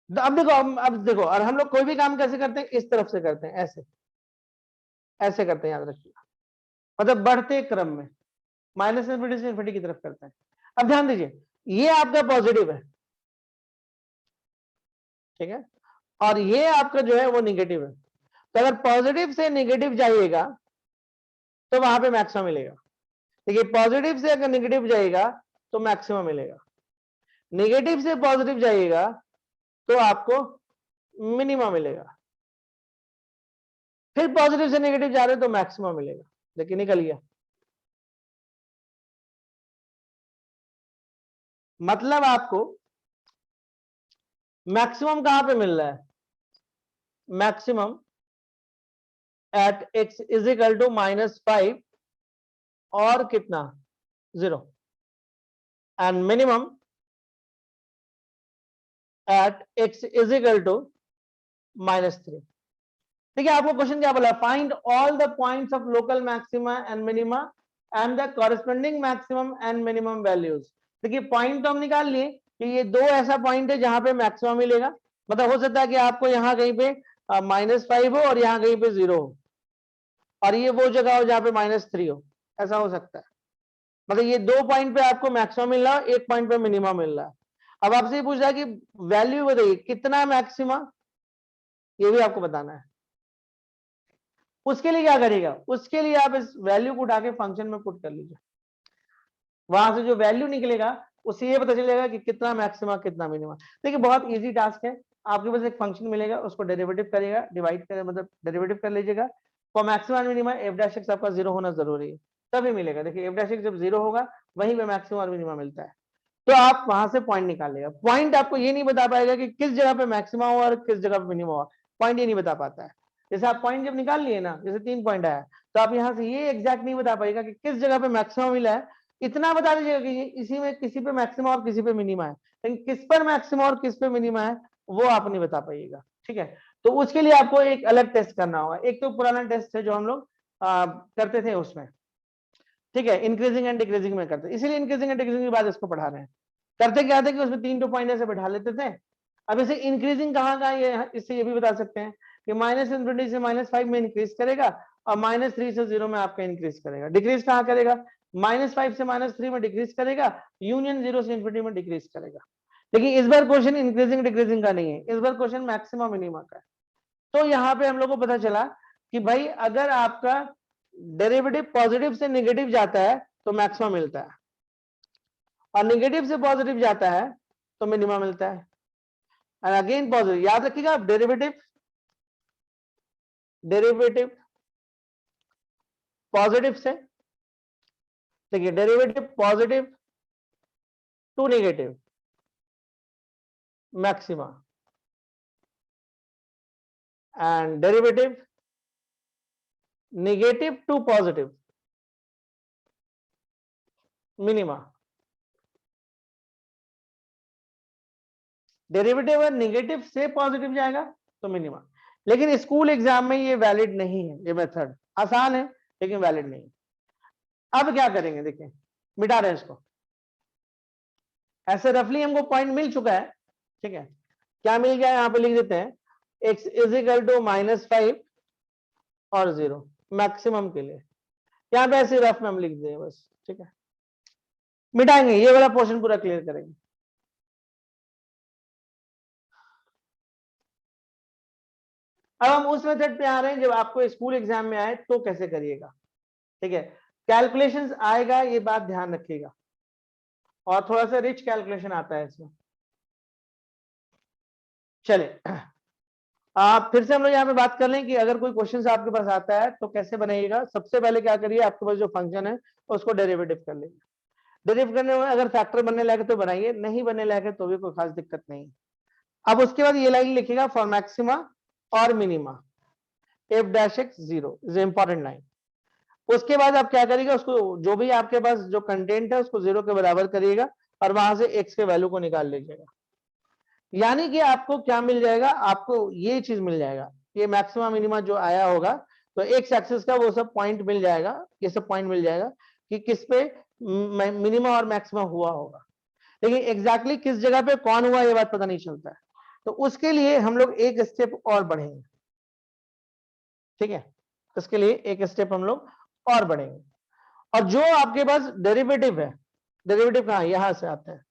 अब देखो, अब देखो, और हम लोग कोई भी काम कैसे करते हैं, इस तरफ से करते हैं, ऐसे ऐसे करते हैं, याद रखिएगा, मतलब बढ़ते क्रम में, माइनस इन्फिनिटी से इन्फिनिटी की तरफ करते हैं। अब ध्यान दीजिए, ये आपका पॉजिटिव है, ठीक है, और ये आपका जो है वो निगेटिव है। तो अगर पॉजिटिव से निगेटिव जाइएगा तो वहां पे मैक्सिमम मिलेगा। देखिए, पॉजिटिव से अगर निगेटिव जाइएगा तो मैक्सिमम मिलेगा, निगेटिव से पॉजिटिव जाइएगा तो आपको मिनिमम मिलेगा, फिर पॉजिटिव से नेगेटिव जा रहे तो मैक्सिमम मिलेगा। देखिए निकल गया, मतलब आपको मैक्सिमम कहां पे मिल रहा है, maximum at x is equal to -5 और कितना 0, and minimum at x is equal to -3। देखिए आपको क्वेश्चन क्या बोला, find all the points of local maxima and minima and the corresponding maximum and minimum values. देखिए पॉइंट तो हम निकाल लिए कि ये दो ऐसा पॉइंट है जहां पे मैक्सिमम मिलेगा, मतलब हो सकता है कि आपको यहाँ कहीं पे -5 हो और यहाँ कहीं पे 0 हो, और ये वो जगह हो जहाँ पे -3 हो, ऐसा हो सकता है। मतलब ये दो पॉइंट पे आपको मैक्सिमम मिल रहा है, एक पॉइंट पे मिनिमम मिल रहा है। अब आपसे ये पूछ रहा है कि वैल्यू बताइए कितना मैक्सिमा, ये भी आपको बताना है। उसके लिए क्या करिएगा, उसके लिए आप इस वैल्यू को उठा के फंक्शन में पुट कर लीजिए, वहां से जो वैल्यू निकलेगा उससे ये पता चलेगा कि कितना मैक्सिमा कितना मिनिमा। देखिए बहुत इजी टास्क है, आपके पास एक फंक्शन मिलेगा, उसको डेरिवेटिव करेगा, डिवाइड कर मतलब डेरिवेटिव कर लीजिएगा। For maxima and minima F dash x आपका 0 होना जरूरी है, तभी मिलेगा। देखिए एफ डैश एक्स जब 0 होगा वहीं पे मैक्सिमा और मिनिमा मिलता है, तो आप वहां से पॉइंट निकाल लेगा। पॉइंट आपको ये नहीं बता पाएगा कि किस जगह पे मैक्सिमा हो और किस जगह पे मिनिमा हो, पॉइंट ये नहीं बता पाता है। जैसे आप पॉइंट जब निकाल लिए ना, जैसे 3 पॉइंट आया, तो आप यहाँ से ये एग्जैक्ट नहीं बता पाएगा कि किस जगह पे मैक्सिमम मिला है, इतना बता दीजिएगा कि इसी में किसी पे मैक्सिमम और किसी पे मिनिमा है, लेकिन किस पर मैक्सिमम और किस पे मिनिमा है वो आप नहीं बता पाइएगा, ठीक है। तो उसके लिए आपको एक अलग टेस्ट करना होगा। एक तो पुराना टेस्ट है जो हम लोग करते थे उसमें, ठीक है, इंक्रीजिंग एंड डिक्रीजिंग में करते, इसीलिए इंक्रीजिंग एंड डिक्रीजिंग के बाद इसको पढ़ा रहे हैं। करते क्या थे कि उसमें 3 पॉइंट ऐसे बैठा लेते थे। अब इसे इंक्रीजिंग कहाँ का, ये इससे ये भी बता सकते हैं कि -∞ से -5 में इंक्रीज करेगा और -3 से 0 में आपका इंक्रीज करेगा। डिक्रीज कहाँ करेगा, -5 से -3 में डिक्रीज करेगा, यूनियन 0 से इन्फिनिटी में डिक्रीज करेगा। लेकिन इस बार क्वेश्चन इंक्रीजिंग डिक्रीजिंग का नहीं है, इस बार क्वेश्चन मैक्सिमम मिनिमा का है। तो यहाँ पे हम लोग को पता चला कि भाई अगर आपका डेरिवेटिव पॉजिटिव से नेगेटिव जाता है तो मैक्सिमम मिलता है, और नेगेटिव से पॉजिटिव जाता है तो मिनिमम मिलता है। एंड अगेन पॉजिटिव, याद रखिएगा आप, डेरिवेटिव डेरिवेटिव पॉजिटिव से, देखिए derivative positive to negative maxima, and derivative negative to positive minima. Derivative अगर नेगेटिव से पॉजिटिव जाएगा तो मिनिमा। लेकिन स्कूल एग्जाम में ये वैलिड नहीं है, ये मेथड आसान है लेकिन वैलिड नहीं। अब क्या करेंगे, देखिए मिटा रहे हैं इसको, ऐसे रफली हमको पॉइंट मिल चुका है, ठीक है। क्या मिल गया, यहां पे लिख देते हैं x इज इक्वल टू -5 और 0 मैक्सिमम के लिए, यहां पे ऐसे रफ में हम लिख दें बस, ठीक है। मिटाएंगे, ये वाला पोर्शन पूरा क्लियर करेंगे। अब हम उस मेथड पे आ रहे हैं जब आपको स्कूल एग्जाम में आए तो कैसे करिएगा, ठीक है। कैलकुलेशंस आएगा, ये बात ध्यान रखिएगा, और थोड़ा सा रिच कैलकुलेशन आता है इसमें। चले आप फिर से हम लोग यहाँ पे बात कर लें कि अगर कोई क्वेश्चन आपके पास आता है तो कैसे बनाइएगा। सबसे पहले क्या करिए, आपके पास जो फंक्शन है उसको डेरिवेटिव कर लीजिए। डेरिवेटिव करने में अगर फैक्टर बनने लगे तो बनाइए, नहीं बनने लगे तो भी कोई खास दिक्कत नहीं। अब उसके बाद ये लाइन लिखिएगा, फॉर मैक्सिमा और minima F dash X 0 is important line. उसके बाद आप क्या करिएगा, उसको जो भी आपके पास जो कंटेंट है उसको 0 के बराबर करिएगा और वहां से एक्स के वैल्यू को निकाल लीजिएगा। यानी कि आपको क्या मिल जाएगा, आपको ये चीज मिल जाएगा, ये मैक्सिमम मिनिमा जो आया होगा तो एक्स एक्सिस का वो सब पॉइंट मिल जाएगा, ये सब पॉइंट मिल जाएगा कि किस पे मिनिमा और मैक्सिमम हुआ होगा। लेकिन एग्जैक्टली किस जगह पे कौन हुआ ये बात पता नहीं चलता है। तो उसके लिए हम लोग एक स्टेप और बढ़ेंगे, ठीक है, इसके लिए एक स्टेप हम लोग और बढ़ेंगे। और जो आपके पास डेरिवेटिव है, डेरिवेटिव कहां, यहां से आते हैं,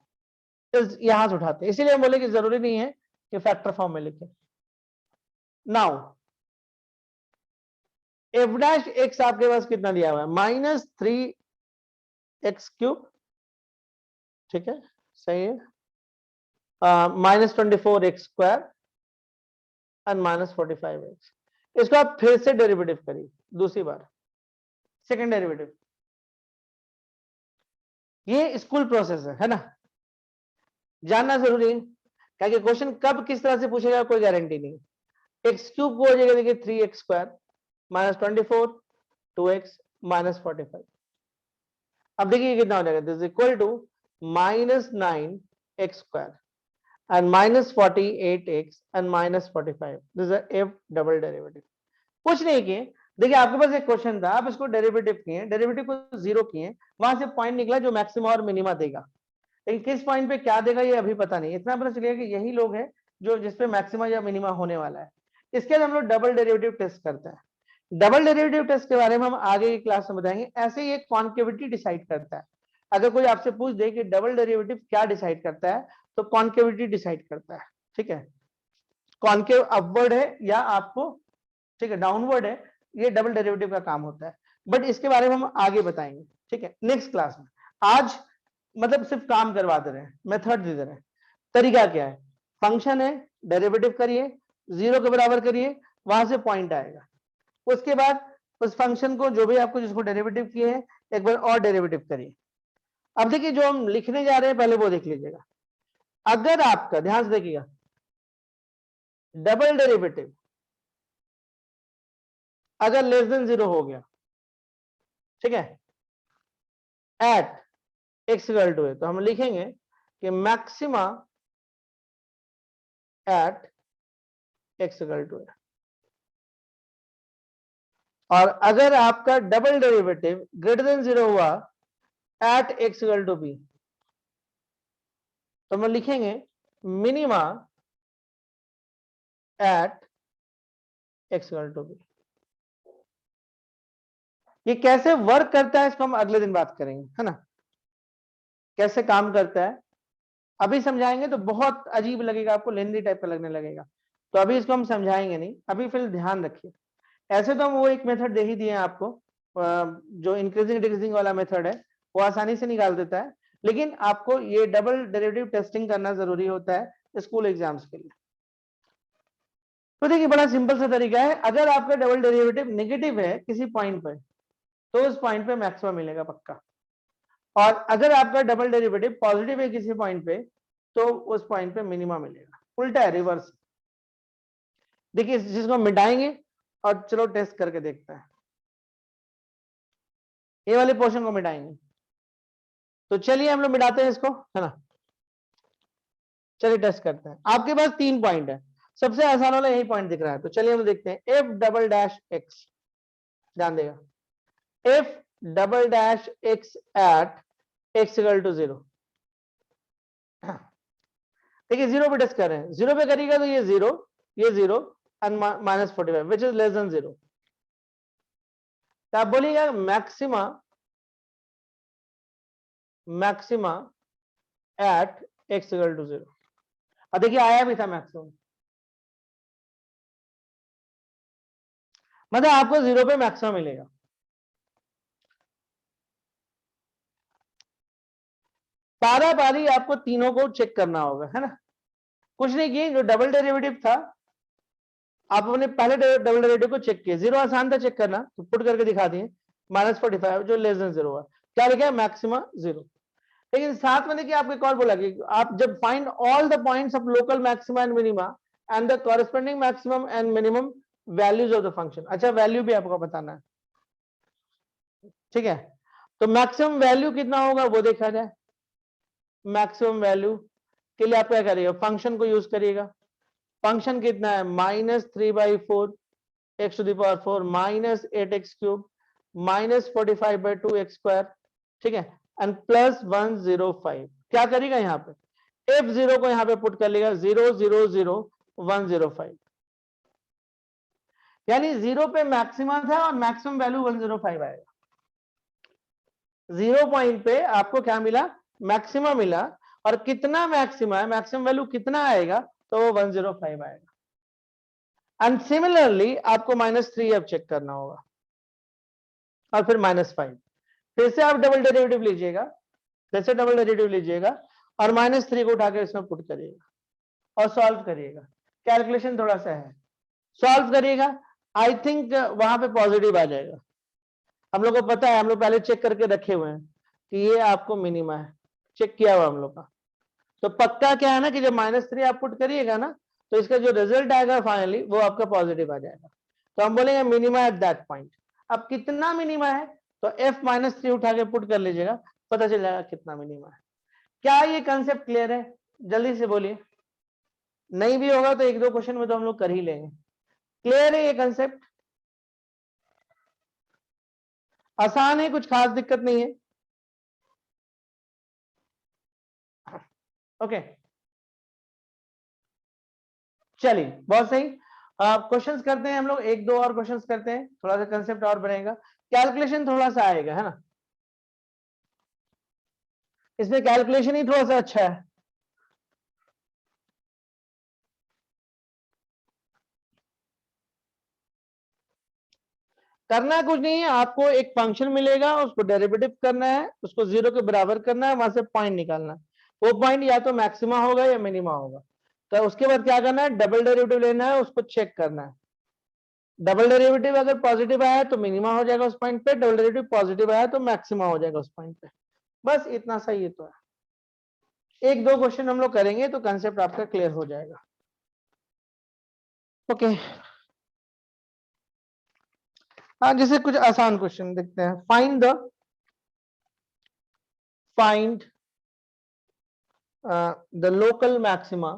यहां से उठाते हैं, इसीलिए हम बोले कि जरूरी नहीं है कि फैक्टर फॉर्म में लिखें। नाउ एफ डैश एक्स आपके पास कितना दिया हुआ है, -3x3, ठीक है, सही है, -24x² एंड -45x। इसको आप फिर से डेरिवेटिव करिए दूसरी बार, सेकेंड डेरिवेटिव। ये स्कूल प्रोसेस है ना, जानना जरूरी है, क्योंकि क्वेश्चन कब किस तरह से पूछेगा कोई गारंटी नहीं। x³ को हो जाएगा देखिए 3x² -24 2x -45। अब देखिए कितना हो जाएगा, this equal to -9x² and -48x and -45। This is f double derivative. कुछ नहीं किए, देखिए आपके पास एक क्वेश्चन था, आप इसको डेरिवेटिव किए, डेरिवेटिव को 0 किए, वहां से पॉइंट निकला जो मैक्सिमा और मिनिमा देगा, लेकिन किस पॉइंट पे क्या देगा ये अभी पता नहीं। इतना पता चलेगा कि यही लोग हैं जो जिसपे मैक्सिमा या मिनिमा होने वाला है। इसके बाद हम लोग डबल डेरिवेटिव टेस्ट करते हैं। डबल डेरिवेटिव टेस्ट के बारे में हम आगे की क्लास में बताएंगे। ऐसे ही एक कॉन्केविटी डिसाइड करता है। अगर कोई आपसे पूछ दे कि डबल डेरिवेटिव क्या डिसाइड करता है, तो कॉन्केविटी डिसाइड करता है, ठीक है। कॉन्केव अपवर्ड है या आपको, ठीक है, डाउनवर्ड है, ये डबल डेरिवेटिव का काम होता है, बट इसके बारे में हम आगे बताएंगे, ठीक है, नेक्स्ट क्लास में। आज मतलब सिर्फ काम करवा दे रहे हैं, मेथड दे रहे हैं। तरीका क्या है, फंक्शन है, डेरिवेटिव करिए, 0 के बराबर करिए, वहां से पॉइंट आएगा। उसके बाद उस फंक्शन को, जो भी आपको जिसको डेरिवेटिव किए हैं, एक बार और डेरिवेटिव करिए। अब देखिए जो हम लिखने जा रहे हैं पहले वो देख लीजिएगा। अगर आपका, ध्यान से देखिएगा, डबल डेरिवेटिव अगर लेस देन 0 हो गया, ठीक है, एट x इक्वल टू है, तो हम लिखेंगे कि maxima at x equal to है। और अगर आपका डबल डेरिवेटिव ग्रेटर देन 0 हुआ at x equal to b, तो हम लिखेंगे minima at x equal to b। ये कैसे वर्क करता है इसको हम अगले दिन बात करेंगे, है ना, कैसे काम करता है। अभी समझाएंगे तो बहुत अजीब लगेगा आपको, लेंदी टाइप का लगने लगेगा, तो अभी इसको हम समझाएंगे नहीं। अभी फिर ध्यान रखिए, ऐसे तो हम वो एक मेथड दे ही दिए हैं आपको, जो इंक्रीजिंग डिक्रीजिंग वाला मेथड है, वो आसानी से निकाल देता है, लेकिन आपको ये डबल डेरिवेटिव टेस्टिंग करना जरूरी होता है स्कूल एग्जाम्स के लिए। तो देखिए बड़ा सिंपल सा तरीका है, अगर आपका डबल डेरिवेटिव नेगेटिव है किसी पॉइंट पे, तो उस पॉइंट पे मैक्सिमम मिलेगा पक्का। और अगर आपका डबल डेरिवेटिव पॉजिटिव है किसी पॉइंट पे, तो उस पॉइंट पे मिनिमम मिलेगा। उल्टा है, रिवर्स। देखिए इस चीज को मिटाएंगे और चलो टेस्ट करके देखते हैं, ये वाले पोर्शन को मिटाएंगे। तो चलिए हम लोग मिटाते हैं इसको, है ना, चलिए टेस्ट करते हैं। आपके पास 3 पॉइंट है, सबसे आसान वाला यही पॉइंट दिख रहा है, तो चलिए हम देखते हैं। एफ डबल डैश एक्स, ध्यान देगा, f double dash x at x equal to 0। देखिए 0 पे टेस्ट कर रहे हैं, 0 पे करिएगा तो ये 0, ये 0 and -45 which is less than 0। तो आप बोलिएगा maxima, maxima at x equal to 0। अब देखिए आया भी था मैक्सिमम, मतलब आपको 0 पे मैक्सिमम मिलेगा। पारा पारी आपको तीनों को चेक करना होगा, है ना, कुछ नहीं किए, जो डबल डेरिवेटिव था आप अपने पहले डबल डेरिवेटिव को चेक किए, 0 आसान था चेक करना, तो पुट करके दिखा दिए, -45 जो लेस देन 0 है, क्या लिखा है, मैक्सिमा 0। लेकिन साथ में देखिए आपको एक और बोला कि आप जब find all the points of local maxima and minima and the corresponding maximum and minimum values of the function. अच्छा, वैल्यू भी आपको बताना है, ठीक है। तो मैक्सिमम वैल्यू कितना होगा वो देखा जाए। मैक्सिमम वैल्यू के लिए आप क्या करिएगा, फंक्शन को यूज करिएगा। फंक्शन कितना है, -3/4 x to the power 4 -8x³ -45/2x², ठीक है, एंड +105। क्या करेगा यहाँ पे, f0 को यहाँ पे पुट कर लेगा, 0 0 0 105, यानी 0 पे मैक्सिमा था और मैक्सिमम वैल्यू 105 आएगा। 0 पॉइंट पे आपको क्या मिला, मैक्सिमा मिला, और कितना मैक्सिमा है, मैक्सिमम वैल्यू कितना आएगा, तो वो 105 आएगा। एंड सिमिलरली आपको -3 अब चेक करना होगा, और फिर -5, फिर से आप डबल डेरिवेटिव लीजिएगा, फिर से डबल डेरिवेटिव लीजिएगा, और -3 को उठाकर इसमें पुट करिएगा और सॉल्व करिएगा। कैलकुलेशन थोड़ा सा है, सॉल्व करिएगा, आई थिंक वहां पे पॉजिटिव आ जाएगा। हम लोग को पता है, हम लोग पहले चेक करके रखे हुए हैं कि ये आपको मिनिमा है, चेक किया हुआ हम लोग का। तो पक्का क्या है ना कि जब -3 आप पुट करिएगा ना, तो इसका जो रिजल्ट आएगा फाइनली वो आपका पॉजिटिव आ जाएगा। तो हम बोलेंगे मिनिमा एट दैट पॉइंट। अब कितना मिनिमा है, तो f-3 उठा के पुट कर लीजिएगा, पता चल जाएगा कितना मिनिमा है। क्या ये कंसेप्ट क्लियर है? जल्दी से बोलिए। नहीं भी होगा तो 1-2 क्वेश्चन में तो हम लोग कर ही लेंगे। क्लियर है ये कंसेप्ट? आसान है, कुछ खास दिक्कत नहीं है। ओके, चलिए बहुत सही। क्वेश्चंस करते हैं हम लोग, 1-2 और क्वेश्चंस करते हैं, थोड़ा सा कंसेप्ट और बढ़ेगा, कैलकुलेशन थोड़ा सा आएगा, है ना, इसमें कैलकुलेशन ही थोड़ा सा अच्छा है। करना कुछ नहीं है, आपको एक फंक्शन मिलेगा, उसको डेरिवेटिव करना है, उसको 0 के बराबर करना है, वहां से पॉइंट निकालना है। वो पॉइंट या तो मैक्सिमा होगा या मिनिमा होगा। तो उसके बाद क्या करना है, डबल डेरिवेटिव लेना है, उसको चेक करना है। डबल डेरिवेटिव अगर पॉजिटिव आया तो मिनिमा हो जाएगा उस पॉइंट पे, डबल डेरिवेटिव पॉजिटिव आया तो मैक्सिमा हो जाएगा उस पॉइंट पे। बस इतना सा ही तो है। 1-2 क्वेश्चन हम लोग करेंगे तो कंसेप्ट आपका क्लियर हो जाएगा। ओके, हाँ, जैसे कुछ आसान क्वेश्चन देखते हैं। Find the local maxima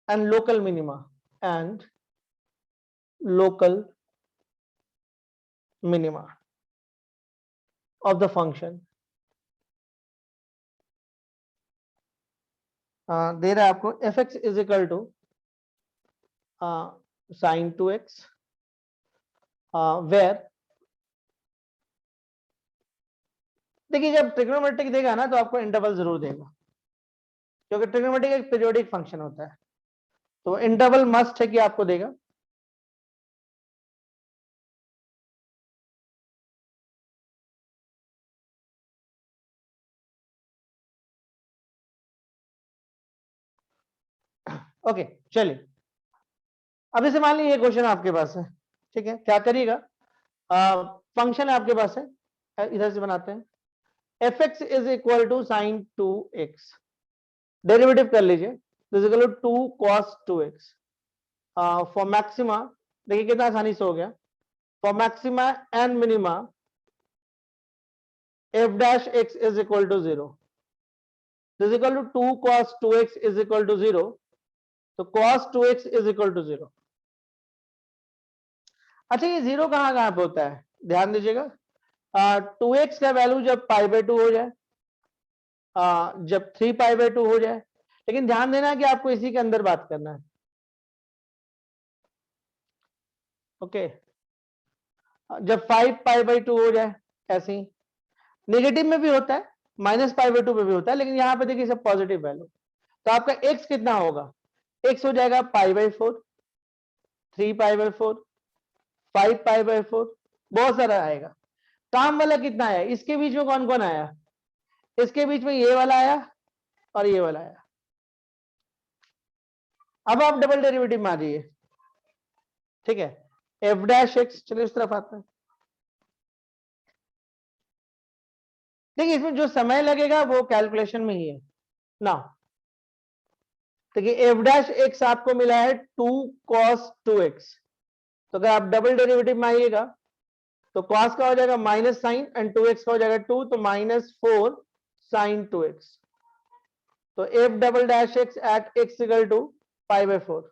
and local minima of the function। दे रहा है आपको fx is equal to sin 2x, where, देखिए जब ट्रिग्नोमेट्रिक देगा ना तो आपको इंटरवल जरूर देगा, क्योंकि ट्रिग्नोमेट्रिक एक पीरियोडिक फंक्शन होता है, तो इंटरवल मस्ट है कि आपको देगा। ओके, चलिए, अभी से मान लीजिए ये क्वेश्चन आपके पास है, ठीक है, क्या करिएगा, फंक्शन है आपके पास है, इधर से बनाते हैं, fx is equal to sine 2x, derivative कर लीजिए, is equal to 2 cos 2x। For maxima, देखिए कितना आसानी से हो गया, for maxima and minima f dash x is equal to 0, is equal to 2 cos 2x is equal to 0, तो cos 2x is equal to 0। अच्छा, ये 0 कहाँ पे होता है, ध्यान दीजिएगा, 2x का वैल्यू जब π/2 हो जाए, जब 3π/2 हो जाए, लेकिन ध्यान देना कि आपको इसी के अंदर बात करना है। ओके, जब 5π/2 हो जाए, ऐसे ही नेगेटिव में भी होता है, -π/2 में भी होता है, लेकिन यहां पे देखिए सब पॉजिटिव वैल्यू, तो आपका x कितना होगा, x हो जाएगा π/4, 3π/4, 5π/4, बहुत सारा आएगा। काम वाला कितना आया, इसके बीच में कौन कौन आया, इसके बीच में ये वाला आया और ये वाला आया। अब आप डबल डेरिवेटिव मारिए, ठीक है, f डैश x, चलिए इस तरफ आते हैं। देखिए इसमें जो समय लगेगा वो कैलकुलेशन में ही है ना। देखिए f डैश x आपको मिला है 2 cos 2x, तो अगर आप डबल डेरिवेटिव में आइएगा तो cos का हो जाएगा माइनस साइन एंड 2x का हो जाएगा 2, तो -4 sin 2x, तो f double dash x at x equal to π/4।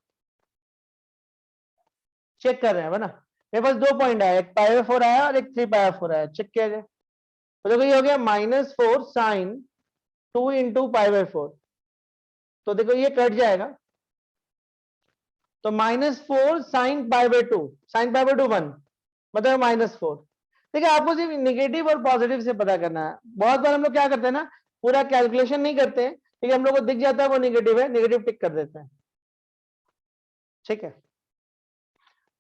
Check कर रहे हैं ना, मेरे पास 2 पॉइंट आया, एक π/4 आया और एक 3π/4 आया, चेक किया जाए, तो देखो ये हो गया -4 sin 2 इंटू पाई बाई 4, तो देखो ये कट जाएगा, तो -4 sign pi by 2, sine pi by 2 1, मतलब -4। देखिए आपको सिर्फ निगेटिव और पॉजिटिव से पता करना है। बहुत बार हम लोग क्या करते हैं ना, पूरा कैलकुलेशन नहीं करते हैं, ठीक है, हम लोग को दिख जाता है वो निगेटिव है, निगेटिव टिक कर देते हैं, ठीक है।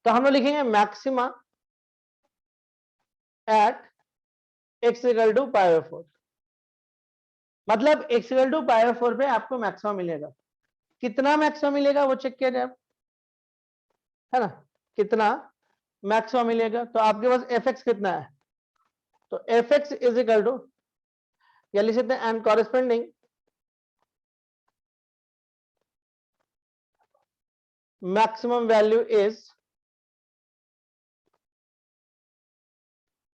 तो हम लोग लिखेंगे maxima at x equal to pi by 4, मतलब x equal to pi by 4 पे आपको मैक्सिमम मिलेगा। कितना मैक्सिमम मिलेगा वो चेक किया जाए, है ना, कितना मैक्सिमम मिलेगा। तो आपके पास fx कितना है, तो fx इज इक्वल टू, या लिख सकते हैं and corresponding maximum value is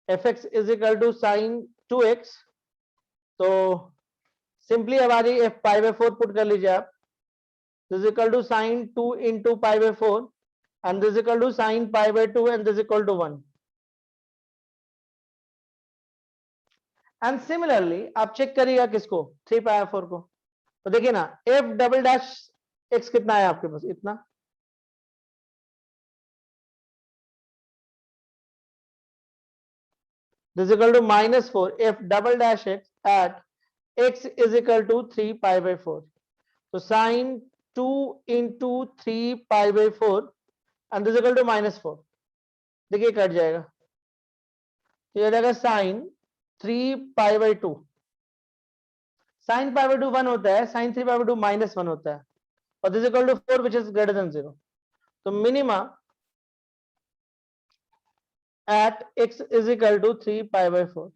fx is equal to sine 2x। तो सिंपली हमारी f पाई बाई 4 पुट कर लीजिए आप, this equal to sine 2 into pi by 4 and this equal to sine pi by 2 and this equal to 1। And similarly आप check करिएगा किसको, 3 pi by 4 को, तो देखिए ना f डबल डैश x कितना है आपके पास, इतना, this equal to -4 f double dash x at x is equal to 3 pi by 4, तो sine 2 into 3 pi by 4 and this equal to -4, देखिए कट जाएगा, तो ये जाएगा sine 3 pi by 2, sine pi by 2 1 होता है, साइन 3 पाई बाई 2 -1 होता है, और this equal to 4 which is greater than 0, तो minima at x is equal to 3 pi by 4।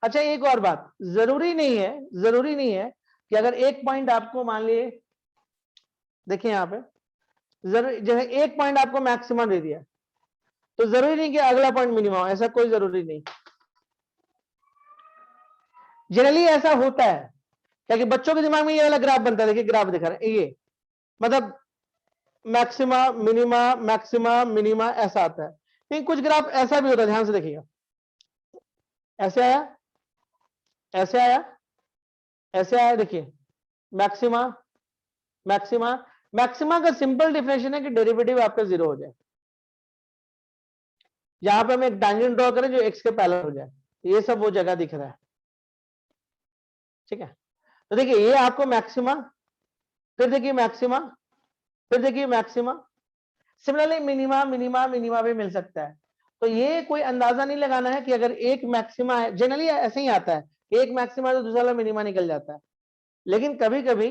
अच्छा एक और बात, जरूरी नहीं है, जरूरी नहीं है कि अगर एक पॉइंट आपको मान लिए, देखिए यहाँ पे जरूर जो है एक पॉइंट आपको मैक्सिमम दे दिया, तो जरूरी नहीं कि अगला पॉइंट मिनिमम हो, ऐसा कोई जरूरी नहीं। जनरली ऐसा होता है, क्या कि बच्चों के दिमाग में ये वाला ग्राफ बनता है, देखिए ग्राफ दिखा रहे हैं ये, मतलब मैक्सिमा मिनिमा मैक्सिमा मिनिमा ऐसा आता है, लेकिन कुछ ग्राफ ऐसा भी होता है, ध्यान से देखिएगा, ऐसे आया, ऐसे आया, ऐसे आया, देखिए मैक्सिमा मैक्सिमा, मैक्सिमा का सिंपल डिफिनेशन है कि डेरिवेटिव आपका 0 हो जाए। यहां पे हम एक टैंजेंट ड्रॉ करें जो x के पैरेलल हो जाए, ये सब वो जगह दिख रहा है, ठीक है। तो देखिए ये आपको मैक्सिमा, फिर देखिए मैक्सिमा, फिर देखिए maxima, similarly minima minima minima भी मिल सकता है। तो ये कोई अंदाजा नहीं लगाना है कि अगर एक मैक्सिमा है, जनरली ऐसे ही आता है, एक मैक्सिमा तो दूसरा मिनिमा निकल जाता है, लेकिन कभी कभी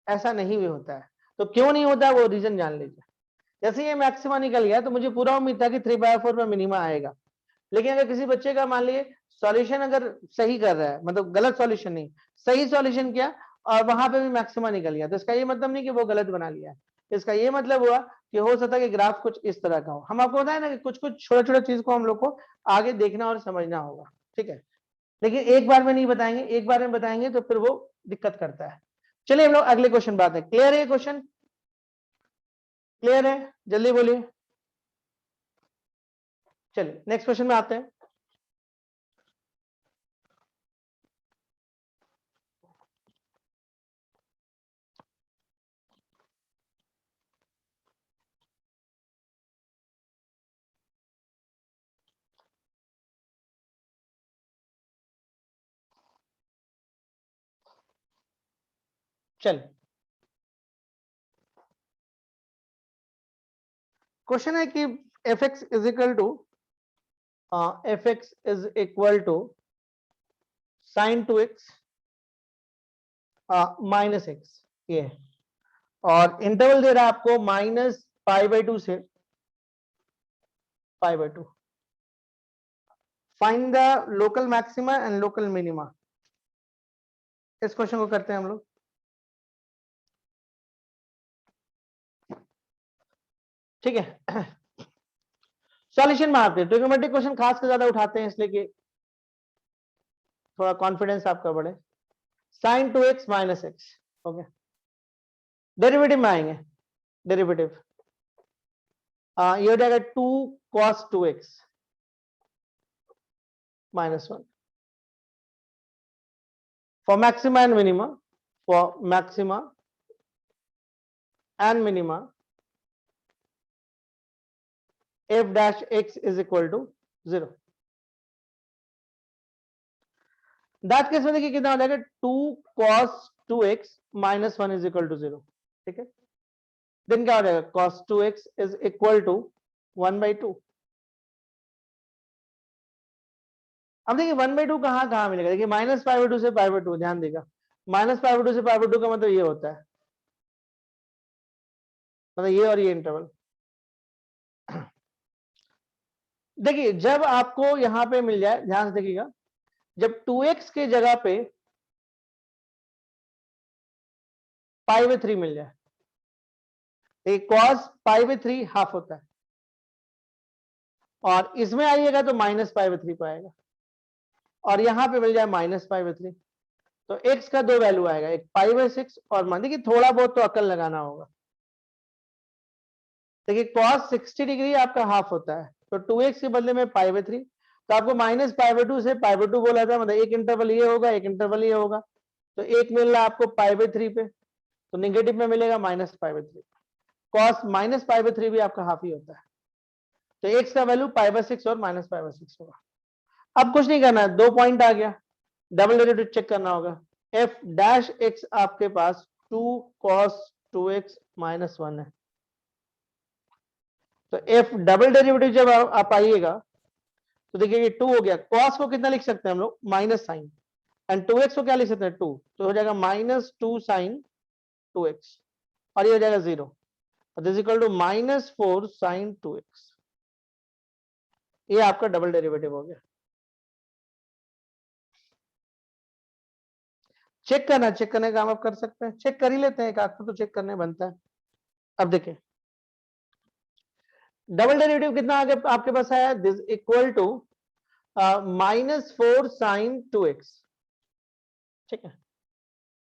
ऐसा नहीं भी होता है। तो क्यों नहीं होता है वो रीजन जान लीजिए। जैसे ये मैक्सिमा निकल गया तो मुझे पूरा उम्मीद था कि 3/4 में मिनिमा आएगा, लेकिन अगर किसी बच्चे का मान लिए सॉल्यूशन अगर सही कर रहा है, मतलब गलत सॉल्यूशन नहीं, सही सॉल्यूशन किया और वहां पे भी मैक्सिमा निकल गया, तो इसका ये मतलब नहीं कि वो गलत बना लिया है, इसका ये मतलब हुआ कि हो सकता है कि ग्राफ कुछ इस तरह का हो। हम आपको बताए ना कि कुछ कुछ छोटा छोटा चीज को हम लोग को आगे देखना और समझना होगा, ठीक है, लेकिन एक बार में नहीं बताएंगे, एक बार में बताएंगे तो फिर वो दिक्कत करता है। चलिए हम लोग अगले क्वेश्चन बात है, क्लियर है क्वेश्चन, क्लियर है, जल्दी बोलिए। चलिए नेक्स्ट क्वेश्चन में आते हैं। चलिए क्वेश्चन है कि fx is equal to fx is equal to sine 2x -x, ये, और इंटरवल दे रहा है आपको -π/2 से π/2। Find the local maxima and local minima. इस क्वेश्चन को करते हैं हम लोग, ठीक है। सॉल्यूशन में आते हैं, ट्रिग्नोमेट्रिक क्वेश्चन खास कर ज्यादा उठाते हैं इसलिए कि थोड़ा कॉन्फिडेंस आपका बढ़े। Sign 2x -x, okay, derivative में आएंगे, डेरिवेटिव ये हो जाएगा 2 cos 2x -1। for maxima and minima, for maxima and minima, f dash x is equal to 0. That case में देखिए कितना हो जाएगा 2 cos 2x minus 1 is equal to 0. ठीक है, देन क्या हो जाएगा cos 2x is equal to 1/2. अब देखिए 1/2 कहाँ मिलेगा, देखिए -π/2 से π/2, ध्यान देगा -π/2 से π/2 का मतलब ये होता है, मतलब ये और ये इंटरवल। देखिए जब आपको यहां पे मिल जाए, ध्यान से देखिएगा, जब 2x के जगह पे π/3 मिल जाए, एक cos π/3 हाफ होता है, और इसमें आइएगा तो -π/3 पाएगा, और यहां पे मिल जाए -π/3, तो x का दो वैल्यू आएगा, एक π/6 और मान देखिए थोड़ा बहुत तो अकल लगाना होगा। देखिए cos 60 डिग्री आपका हाफ होता है, तो 2x के बदले में π/3, तो आपको -π/2 से π/2 बोला था, मतलब एक इंटरवल ये होगा, एक इंटरवल ये होगा, तो एक मिल रहा है आपको π/3 पे, तो निगेटिव में मिलेगा -π/3। cos -π/3 भी आपका हाफ ही होता है, तो x का वैल्यू π/6 और -π/6 होगा। अब कुछ नहीं करना है, 2 पॉइंट आ गया, डबल डेरिवेटिव चेक करना होगा। f डैश x आपके पास 2 cos 2x - 1 है, तो f डबल डेरिवेटिव जब आप आइएगा तो देखिए ये 2 हो गया, cos को कितना लिख सकते हैं हम लोग, माइनस साइन, एंड 2x को क्या लिख सकते हैं 2, तो हो जाएगा -2 sin 2x, और ये हो जाएगा 0, this equal to -4 sin 2x। ये आपका डबल डेरिवेटिव हो गया। चेक करने का काम आप कर सकते हैं, चेक कर ही लेते हैं, एक आंख तो चेक करने बनता है। अब देखिए डबल डेरिवेटिव कितना आगे आपके पास आया, this equal to -4 sin 2x। ठीक है,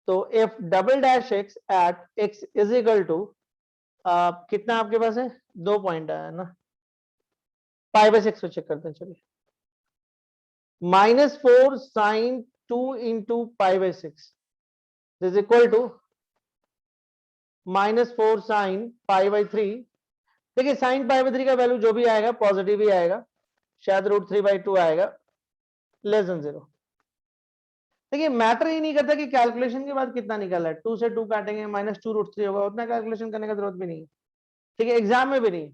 तो f double dash x at x is equal to कितना आपके पास है, 2 पॉइंट आया ना, π/6 को चेक करते हैं, चलिए -4 sin 2 into π/6 is equal to -4 sin π/3। देखिए sin π/3 का वैल्यू जो भी आएगा पॉजिटिव ही आएगा, शायद √3/2 आएगा, लेस देन 0। देखिए मैटर ही नहीं करता कि कैलकुलेशन के बाद कितना निकल है, 2 से 2 काटेंगे -2√3 होगा, उतना कैलकुलेशन करने का जरूरत भी नहीं है। ठीक है, एग्जाम में भी नहीं,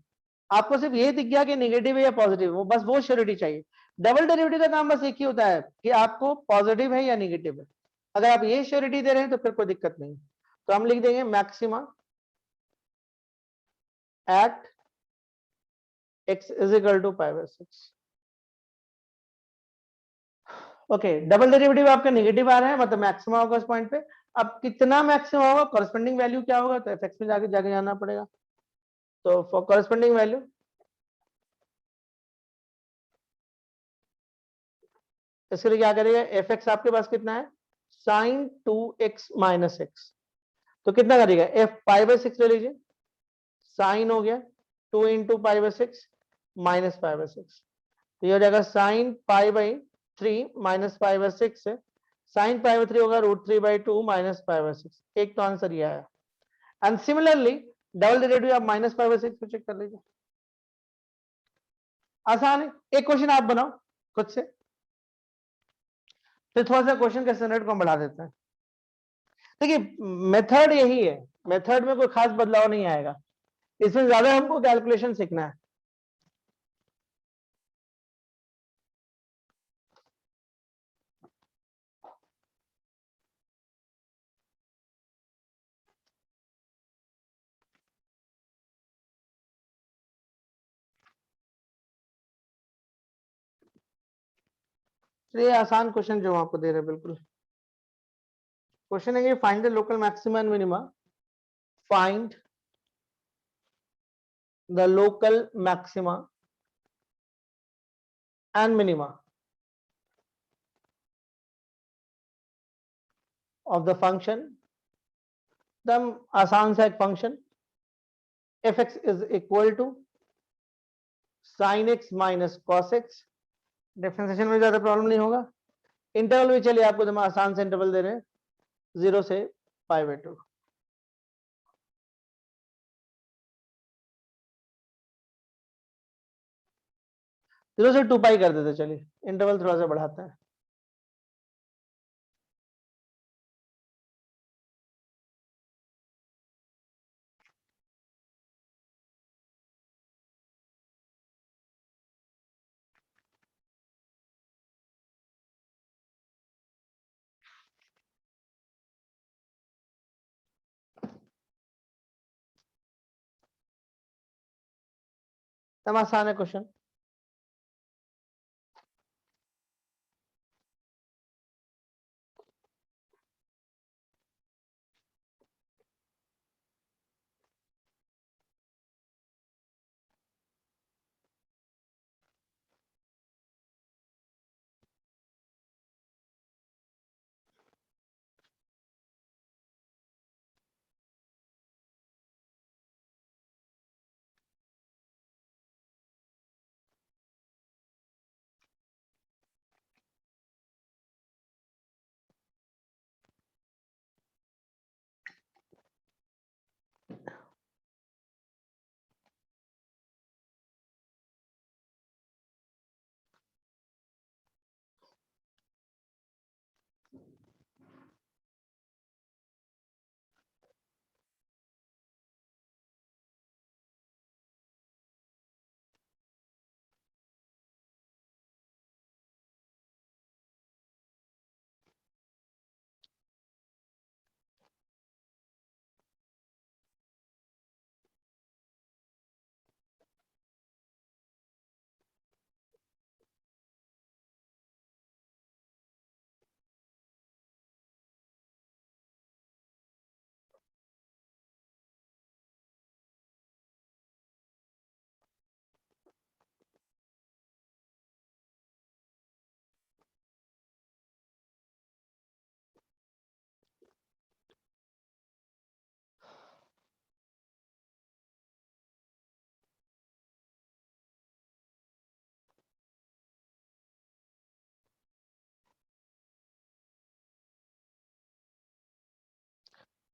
आपको सिर्फ ये दिख गया कि नेगेटिव है या पॉजिटिव, वो बस वो श्योरिटी चाहिए। डबल डेरिवेटिव का काम बस एक ही होता है कि आपको पॉजिटिव है या नेगेटिव है, अगर आप ये श्योरिटी दे रहे हैं तो फिर कोई दिक्कत नहीं। तो हम लिख देंगे maxima at x is equal to π/6। Okay, double derivative आपका नेगेटिव आ रहा है, मतलब मैक्सिमा होगा इस पॉइंट पे। अब कितना मैक्सिमा होगा, कॉरेस्पॉन्डिंग वैल्यू क्या होगा, तो एफ में जाके जाना पड़ेगा। तो फॉर कॉरेस्पॉन्डिंग वैल्यू इसके लिए क्या करेगा, एफ एक्स आपके पास कितना है, sin 2x - x, तो कितना करेगा, f π/6 ले लीजिए, साइन हो गया 2 into π/6 - π/6, तो ये हो जाएगा sin π/3 - π/6 से sin π/3 होगा √3/2 - π/6। एक तो आंसर ये आया। एंड सिमिलरली डबल डेरिवेटिव आप -π/6 को चेक कर लीजिए, आसान है। एक क्वेश्चन आप बनाओ खुद से, फिर थोड़ा सा क्वेश्चन के स्टैंडर्ड को हम बढ़ा देते हैं। देखिए मेथड यही है, मेथड में कोई खास बदलाव नहीं आएगा, इसमें ज्यादा हमको कैलकुलेशन सीखना है। तो ये आसान क्वेश्चन जो हम आपको दे रहे हैं, बिल्कुल क्वेश्चन है कि find the local maxima and minima, find the local maxima and minima of the function, एकदम आसान सा एक function f x is equal to sine x minus cos x, differentiation में ज्यादा प्रॉब्लम नहीं होगा, इंटरवल भी चलिए आपको जब आसान से इंटरवल दे रहे हैं 0 से π/2, 0 से 2π कर देते, चलिए इंटरवल थोड़ा सा बढ़ाते हैं। तब आसान है क्वेश्चन।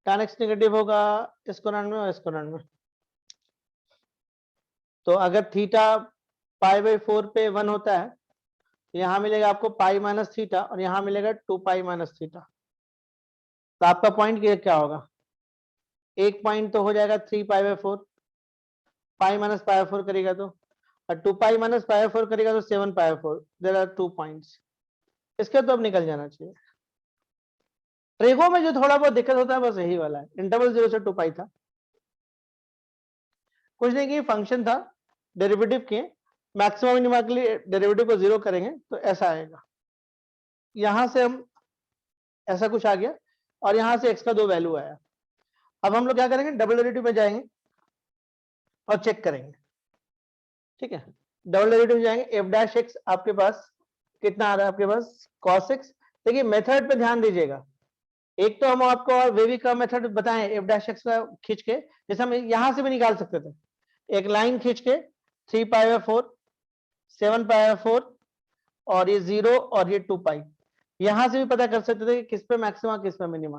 tan x नेगेटिव होगा इस कोण में और इस कोण में। तो अगर थीटा π/4 पे 1 होता है, यहां मिलेगा आपको पाई माइनस थीटा और यहां मिलेगा 2π माइनस थीटा। तो आपका पॉइंट क्या होगा? एक पॉइंट तो हो जाएगा 3π/4, पाई माइनस π/4 करेगा तो, और 2π माइनस π/4 करेगा तो 7π/4। There are 2 points. इसके तो अब निकल जाना चाहिए। ट्रेगो में जो थोड़ा बहुत दिक्कत होता है बस यही वाला है, इंटरवल 0 से 2π था, कुछ नहीं कि फंक्शन था, डेरिवेटिव के मैक्सिमम मिनिमा के लिए डेरिवेटिव को 0 करेंगे तो ऐसा आएगा। यहां से हम ऐसा कुछ आ गया और यहां से x का 2 वैल्यू आया। अब हम लोग क्या करेंगे, डबल डेरिवेटिव में जाएंगे और चेक करेंगे। ठीक है, डबल डेरिवेटिव में जाएंगे, एफ डैश एक्स आपके पास कितना आ रहा है, आपके पास cos x। देखिए मेथड पे ध्यान दीजिएगा, एक तो हम आपको और वेवी का मेथड बताएं, एफ डैश एक्स का खींच के, जैसे हम यहां से भी निकाल सकते थे, एक लाइन खींच के 3π/4, 7π/4 और ये 0 और ये 2π, यहां से भी पता कर सकते थे कि किस पे मैक्सिमा किस पे मिनिमा।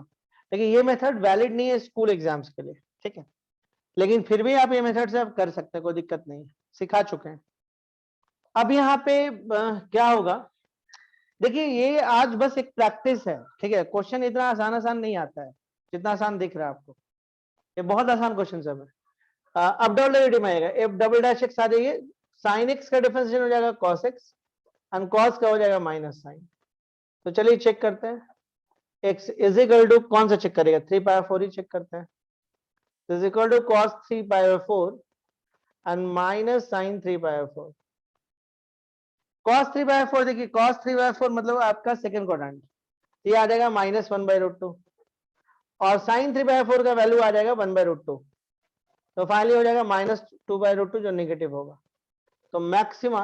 लेकिन ये मेथड वैलिड नहीं है स्कूल एग्जाम्स के लिए, ठीक है, लेकिन फिर भी आप ये मेथड से आप कर सकते हैं, कोई दिक्कत नहीं है, सिखा चुके हैं। अब यहाँ पे क्या होगा, देखिए ये आज बस एक प्रैक्टिस है, ठीक है, क्वेश्चन इतना आसान आसान नहीं आता है जितना आसान दिख रहा है आपको, ये बहुत आसान क्वेश्चन सब है। अब डबल डेरिवेटिव में आएगा, एफ डबल डैश एक्स आ जाइए, साइन एक्स का डिफरेंशिएशन हो जाएगा कॉस एक्स एंड कॉस का हो जाएगा माइनस साइन। तो चलिए चेक करते हैं, एक्स इज इक्वल टू कौन सा चेक करेगा, 3π/4 ही चेक करते हैं, is equal to cos 3π/4 and minus sine 3π/4। cos 3/4, देखिए cos 3/4 मतलब आपका सेकंड क्वाड्रेंट, ये आ जाएगा -1/√2 और sin 3/4 का वैल्यू आ जाएगा 1/√2, तो फाइनली हो जाएगा -2/√2 जो नेगेटिव होगा। तो maxima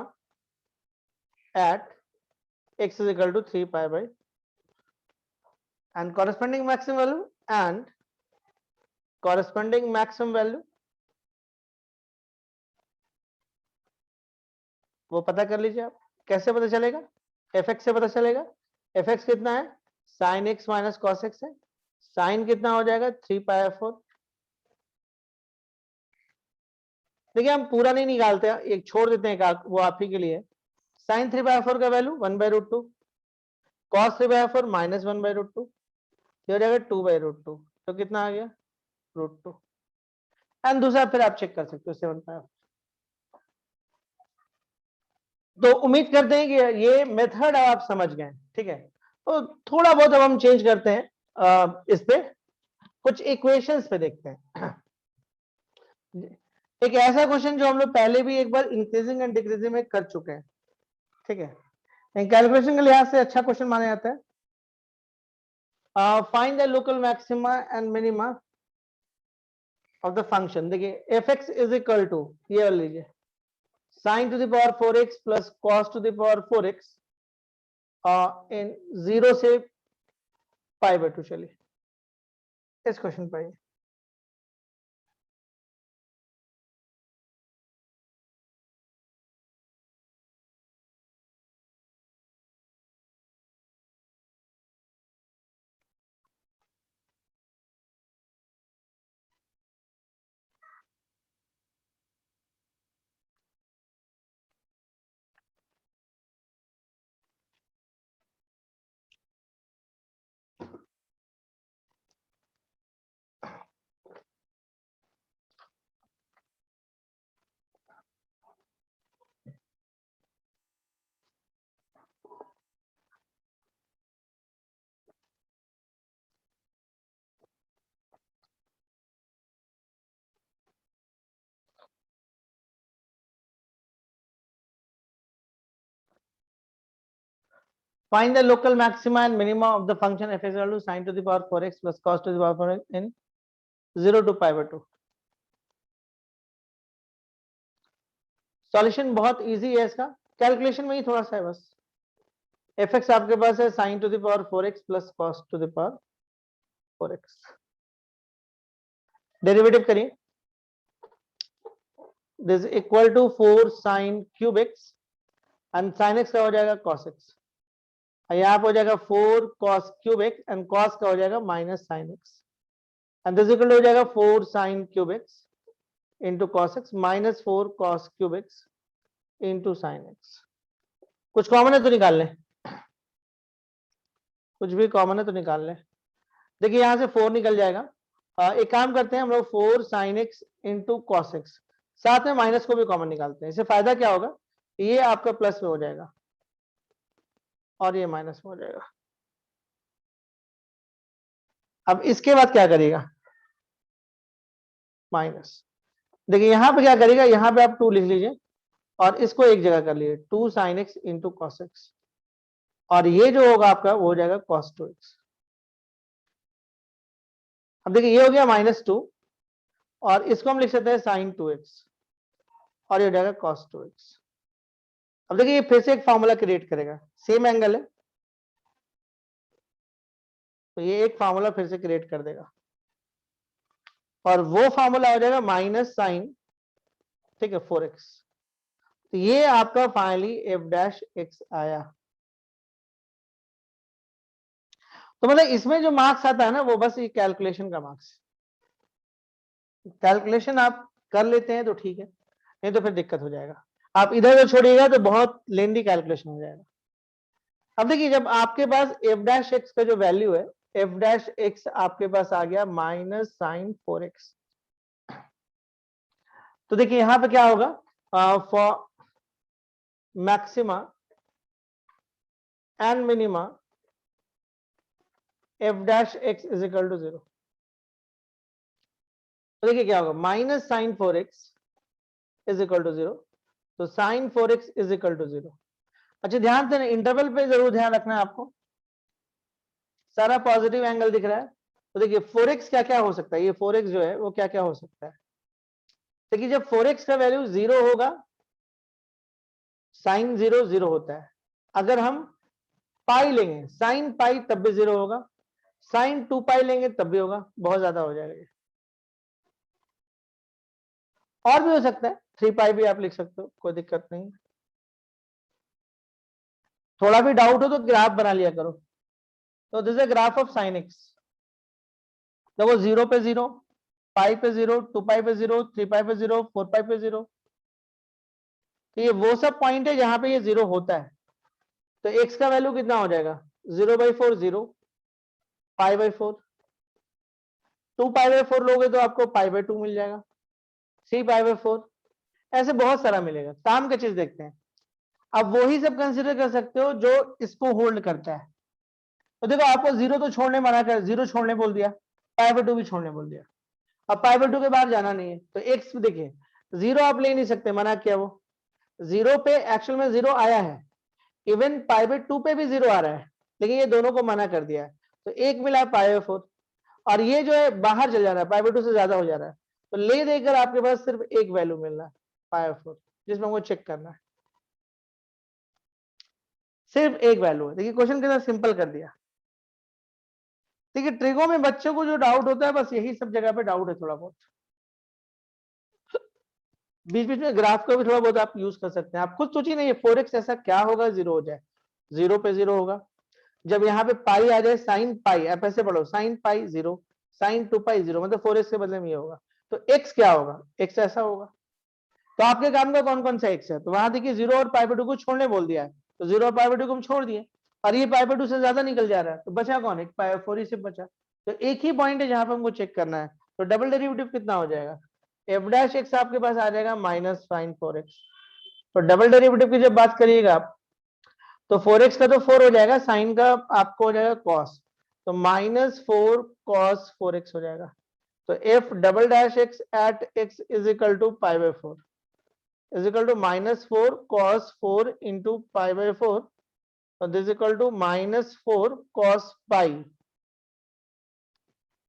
at x is equal to 3π/, and corresponding maximum value and corresponding maximum value वो पता कर लीजिए आप। कैसे पता चलेगा, fx से पता चलेगा, एफ एक्स कितना है, sign x minus cos x है, साइन कितना हो जाएगा 3πr4। देखिए हम पूरा नहीं निकालते, एक छोड़ देते हैं, वो आप ही के लिए। साइन 3/4 का वैल्यू 1/√2, कॉस 3/4 माइनस 1/√2, ये हो जाएगा 2/√2। तो कितना आ गया √2। एंड दूसरा फिर आप चेक कर सकते हो 7/4। तो उम्मीद करते हैं कि ये मेथड आप समझ गए, ठीक है। तो थोड़ा बहुत अब हम चेंज करते हैं, इस पे कुछ इक्वेशंस पे देखते हैं। एक ऐसा क्वेश्चन जो हम लोग पहले भी एक बार इंक्रीजिंग एंड डिक्रीजिंग में कर चुके हैं, ठीक है। कैलकुलेशन के लिहाज से अच्छा क्वेश्चन माना जाता है। Find the local maxima and minima of the function. देखिए f x is equal to, ये वाला लीजिए, sine to the power 4x plus cos to the power 4x in 0 से π/2। चलिए इस क्वेश्चन पर आइए। Find the local maxima and minima of the function f is equal to sin to the power 4x plus cos to the power 4x in 0 to π/2। Solution बहुत easy है इसका, calculation में ही थोड़ा सा है बस। एफ एक्स आपके पास है sine to the power 4x plus cos to the power 4x। Derivative करिए, this equal to 4 sine cube x and sine x का हो जाएगा कॉस एक्स, यहाँ पे हो जाएगा 4 cos cube x and cos का हो जाएगा minus sine x, and this equal हो जाएगा 4 sin cube x into cos x minus 4 cos cube x into sine x. कुछ कॉमन है तो निकाल लें, कुछ भी कॉमन है तो निकाल लें। देखिए यहां से 4 निकल जाएगा, एक काम करते हैं हम लोग 4 sin x into cos x, साथ में माइनस को भी कॉमन निकालते हैं। इससे फायदा क्या होगा, ये आपका प्लस में हो जाएगा और ये माइनस में हो जाएगा। अब इसके बाद क्या करिएगा, माइनस। देखिए यहां पे क्या करेगा, यहां पे आप 2 लिख लीजिए और इसको एक जगह कर लीजिए, 2 sin x into cos x, और ये जो होगा आपका वो हो जाएगा cos 2x। अब देखिए ये हो गया -2 और इसको हम लिख सकते हैं sin 2x और ये हो जाएगा cos 2x। अब देखिए ये फिर से एक फॉर्मूला क्रिएट करेगा, सेम एंगल है तो ये एक फॉर्मूला फिर से क्रिएट कर देगा और वो फॉर्मूला हो जाएगा माइनस साइन, ठीक है, 4x। तो ये आपका फाइनली f' आया। तो मतलब इसमें जो मार्क्स आता है ना वो बस ये कैलकुलेशन का मार्क्स, कैलकुलेशन आप कर लेते हैं तो ठीक है, नहीं तो फिर दिक्कत हो जाएगा। आप इधर उधर छोड़िएगा तो बहुत लेंदी कैलकुलेशन हो जाएगा। अब देखिए जब आपके पास f' का जो वैल्यू है, f' आपके पास आ गया माइनस साइन 4x, तो देखिए यहां पे क्या होगा, for maxima and minima f' is equal to 0। तो देखिए क्या होगा, minus sine 4x is equal to 0, तो sign 4x is equal to 0। अच्छा ध्यान देना, इंटरवल पे जरूर ध्यान रखना है आपको, सारा पॉजिटिव एंगल दिख रहा है। तो देखिए 4x क्या क्या हो सकता है, ये 4x जो है वो क्या क्या हो सकता है। देखिए जब 4x का वैल्यू 0 होगा, साइन 0 0 होता है। अगर हम पाई लेंगे साइन पाई तब भी 0 होगा, साइन 2 पाई लेंगे तब भी होगा, बहुत ज्यादा हो जाएगा ये। और भी हो सकता है 3 पाई भी आप लिख सकते हो, कोई दिक्कत नहीं। थोड़ा भी डाउट हो तो ग्राफ बना लिया करो। तो this is graph of sine x. देखो 0 पे 0, पाई पे 0, 2 पाई पे 0, 3 पाई पे 0, 4 पाई पे 0। तो ये वो सब पॉइंट है जहां पे ये 0 होता है। तो x का वैल्यू कितना हो जाएगा? 0/4 0, π/4, 2 π/4 लोगे तो आपको π/2 मिल जाएगा, 3 π/4, ऐसे बहुत सारा मिलेगा। काम का चीज देखते हैं। अब वही सब कंसिडर कर सकते हो जो इसको होल्ड करता है। तो देखो आपको 0 तो छोड़ने मना कर, 0 छोड़ने बोल दिया, π/2 भी छोड़ने बोल दिया। अब π/2 के बाहर जाना नहीं है तो x देखिए 0 आप ले नहीं सकते, मना किया। वो 0 पे एक्चुअल में 0 आया है, इवन π/2 पे भी 0 आ रहा है, लेकिन ये दोनों को मना कर दिया है। तो एक मिला है π/4, और ये जो है बाहर चल जा रहा है, π/2 से ज्यादा हो जा रहा है। तो ले देकर आपके पास सिर्फ एक वैल्यू मिल रहा है π/4, जिसमें हमको चेक करना है। सिर्फ एक वैल्यू है। देखिए क्वेश्चन कितना सिंपल कर दिया। देखिए ट्रिगो में बच्चों को जो डाउट होता है बस यही सब जगह पे डाउट है थोड़ा बहुत। बीच बीच में ग्राफ का भी थोड़ा बहुत आप यूज कर सकते हैं। आप खुद सोचिए ना, ये 4x ऐसा क्या होगा 0 हो जाए? 0 पे 0 होगा। जब यहाँ पे पाई आ जाए, साइन पाई, आप ऐसे पढ़ो, साइन पाई 0, साइन 2 पाई 0, मतलब 4x के बदले में ये होगा। तो x क्या होगा? x ऐसा होगा। तो आपके काम का कौन कौन सा x है? तो वहां देखिए 0 और π/2 को छोड़ने बोल दिया है, तो 0 और π/2 को हम छोड़ दिए, और ये π/2 से ज्यादा निकल जा रहा है, तो बचा कौन? एक π/4 ही सिर्फ बचा। तो एक ही पॉइंट है जहां पर हमको चेक करना है। तो डबल डेरिवेटिव कितना हो जाएगा? f' आपके पास आ जाएगा माइनस साइन 4x। तो डबल डेरिवेटिव की जब बात करिएगा आप, तो 4x का तो 4 हो जाएगा, साइन का आपको हो जाएगा cos, तो -4 cos 4x हो जाएगा। तो f"x at x is equal to π/4 is equal to -4 cos 4 into π/4, so this is equal to -4 cos pi.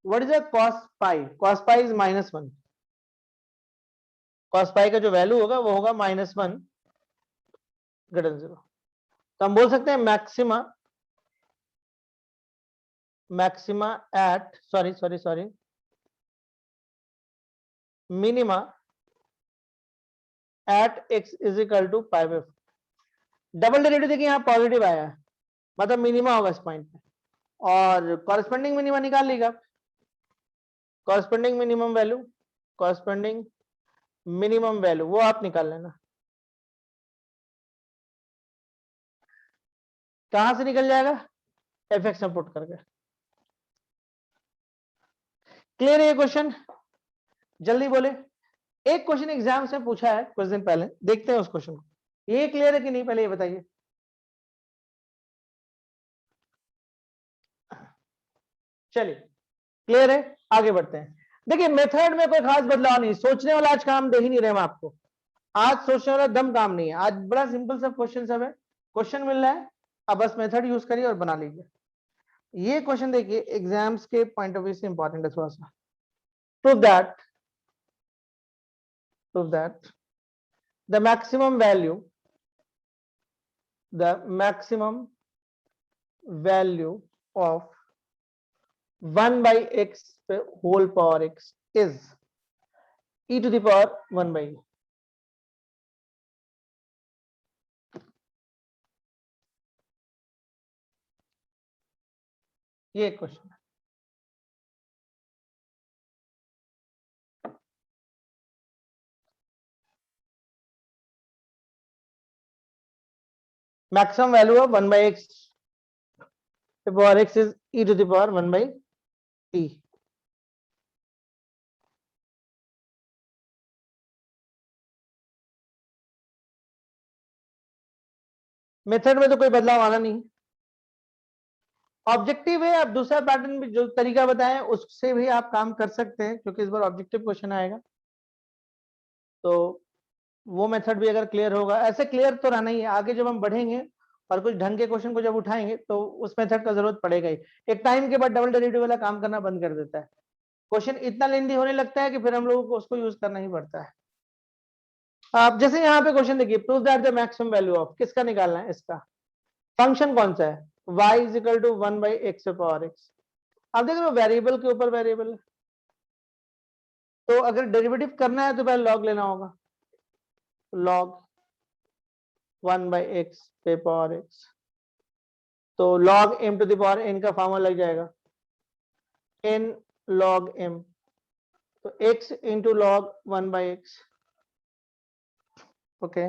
What is a cos pi? Cos pi is -1. cos pi का जो value होगा वो होगा -1 greater 0। तो हम बोल सकते हैं maxima at sorry minima at x is equal to π/4। Double derivative देखिए यहाँ पॉजिटिव आया है, मतलब मिनिमा होगा इस पॉइंट पे, और कॉरेस्पॉन्डिंग मिनिमा निकाल लीजिएगा। कॉरेस्पॉन्डिंग मिनिमम वैल्यू वो आप निकाल लेना। कहां से निकल जाएगा? fx में पुट करके। क्लियर है ये क्वेश्चन? जल्दी बोले। एक क्वेश्चन एग्जाम से पूछा है कुछ दिन पहले, देखते हैं उस क्वेश्चन को। ये क्लियर है कि नहीं, पहले ये बताइए। चलिए क्लियर है, आगे बढ़ते हैं। देखिए मेथड में कोई खास बदलाव नहीं, सोचने वाला आज काम दे ही नहीं रहे हम आपको। आज सोचने वाला दम काम नहीं है, आज बड़ा सिंपल सा क्वेश्चन सब है। क्वेश्चन मिल रहा है, अब बस मेथड यूज करिए और बना लीजिए। ये क्वेश्चन देखिए एग्जाम्स के पॉइंट ऑफ व्यू से इंपॉर्टेंट है थोड़ा सा। Prove that the maximum value of 1/x whole power x is e to the power 1/e। ये क्वेश्चन है। Maximum value of 1/x power x is e to the power 1/t। Method में तो कोई बदलाव आना नहीं। ऑब्जेक्टिव है, आप दूसरा पैटर्न भी जो तरीका बताएं उससे भी आप काम कर सकते हैं, क्योंकि इस बार ऑब्जेक्टिव क्वेश्चन आएगा। तो वो मेथड भी अगर क्लियर होगा, ऐसे क्लियर तो रहना ही है, आगे जब हम बढ़ेंगे और कुछ ढंग के क्वेश्चन को जब उठाएंगे तो उस मेथड का जरूरत पड़ेगा ही। एक टाइम के बाद डबल डेरिवेटिव वाला काम करना बंद कर देता है, क्वेश्चन इतना लेंदी होने लगता है कि फिर हम लोगों को उसको यूज करना ही पड़ता है। आप जैसे यहाँ पे क्वेश्चन देखिए, prove that the maximum value of, किसका निकालना है? इसका। फंक्शन कौन सा है? y is equal to 1/x power x। आप देख रहे हो वेरिएबल के ऊपर वेरिएबल है, तो अगर डेरिवेटिव करना है तो पहले लॉग लेना होगा, log 1/x पावर x। तो log m to the power n का फॉर्मूला लग जाएगा n log m, तो x into log 1/x, okay,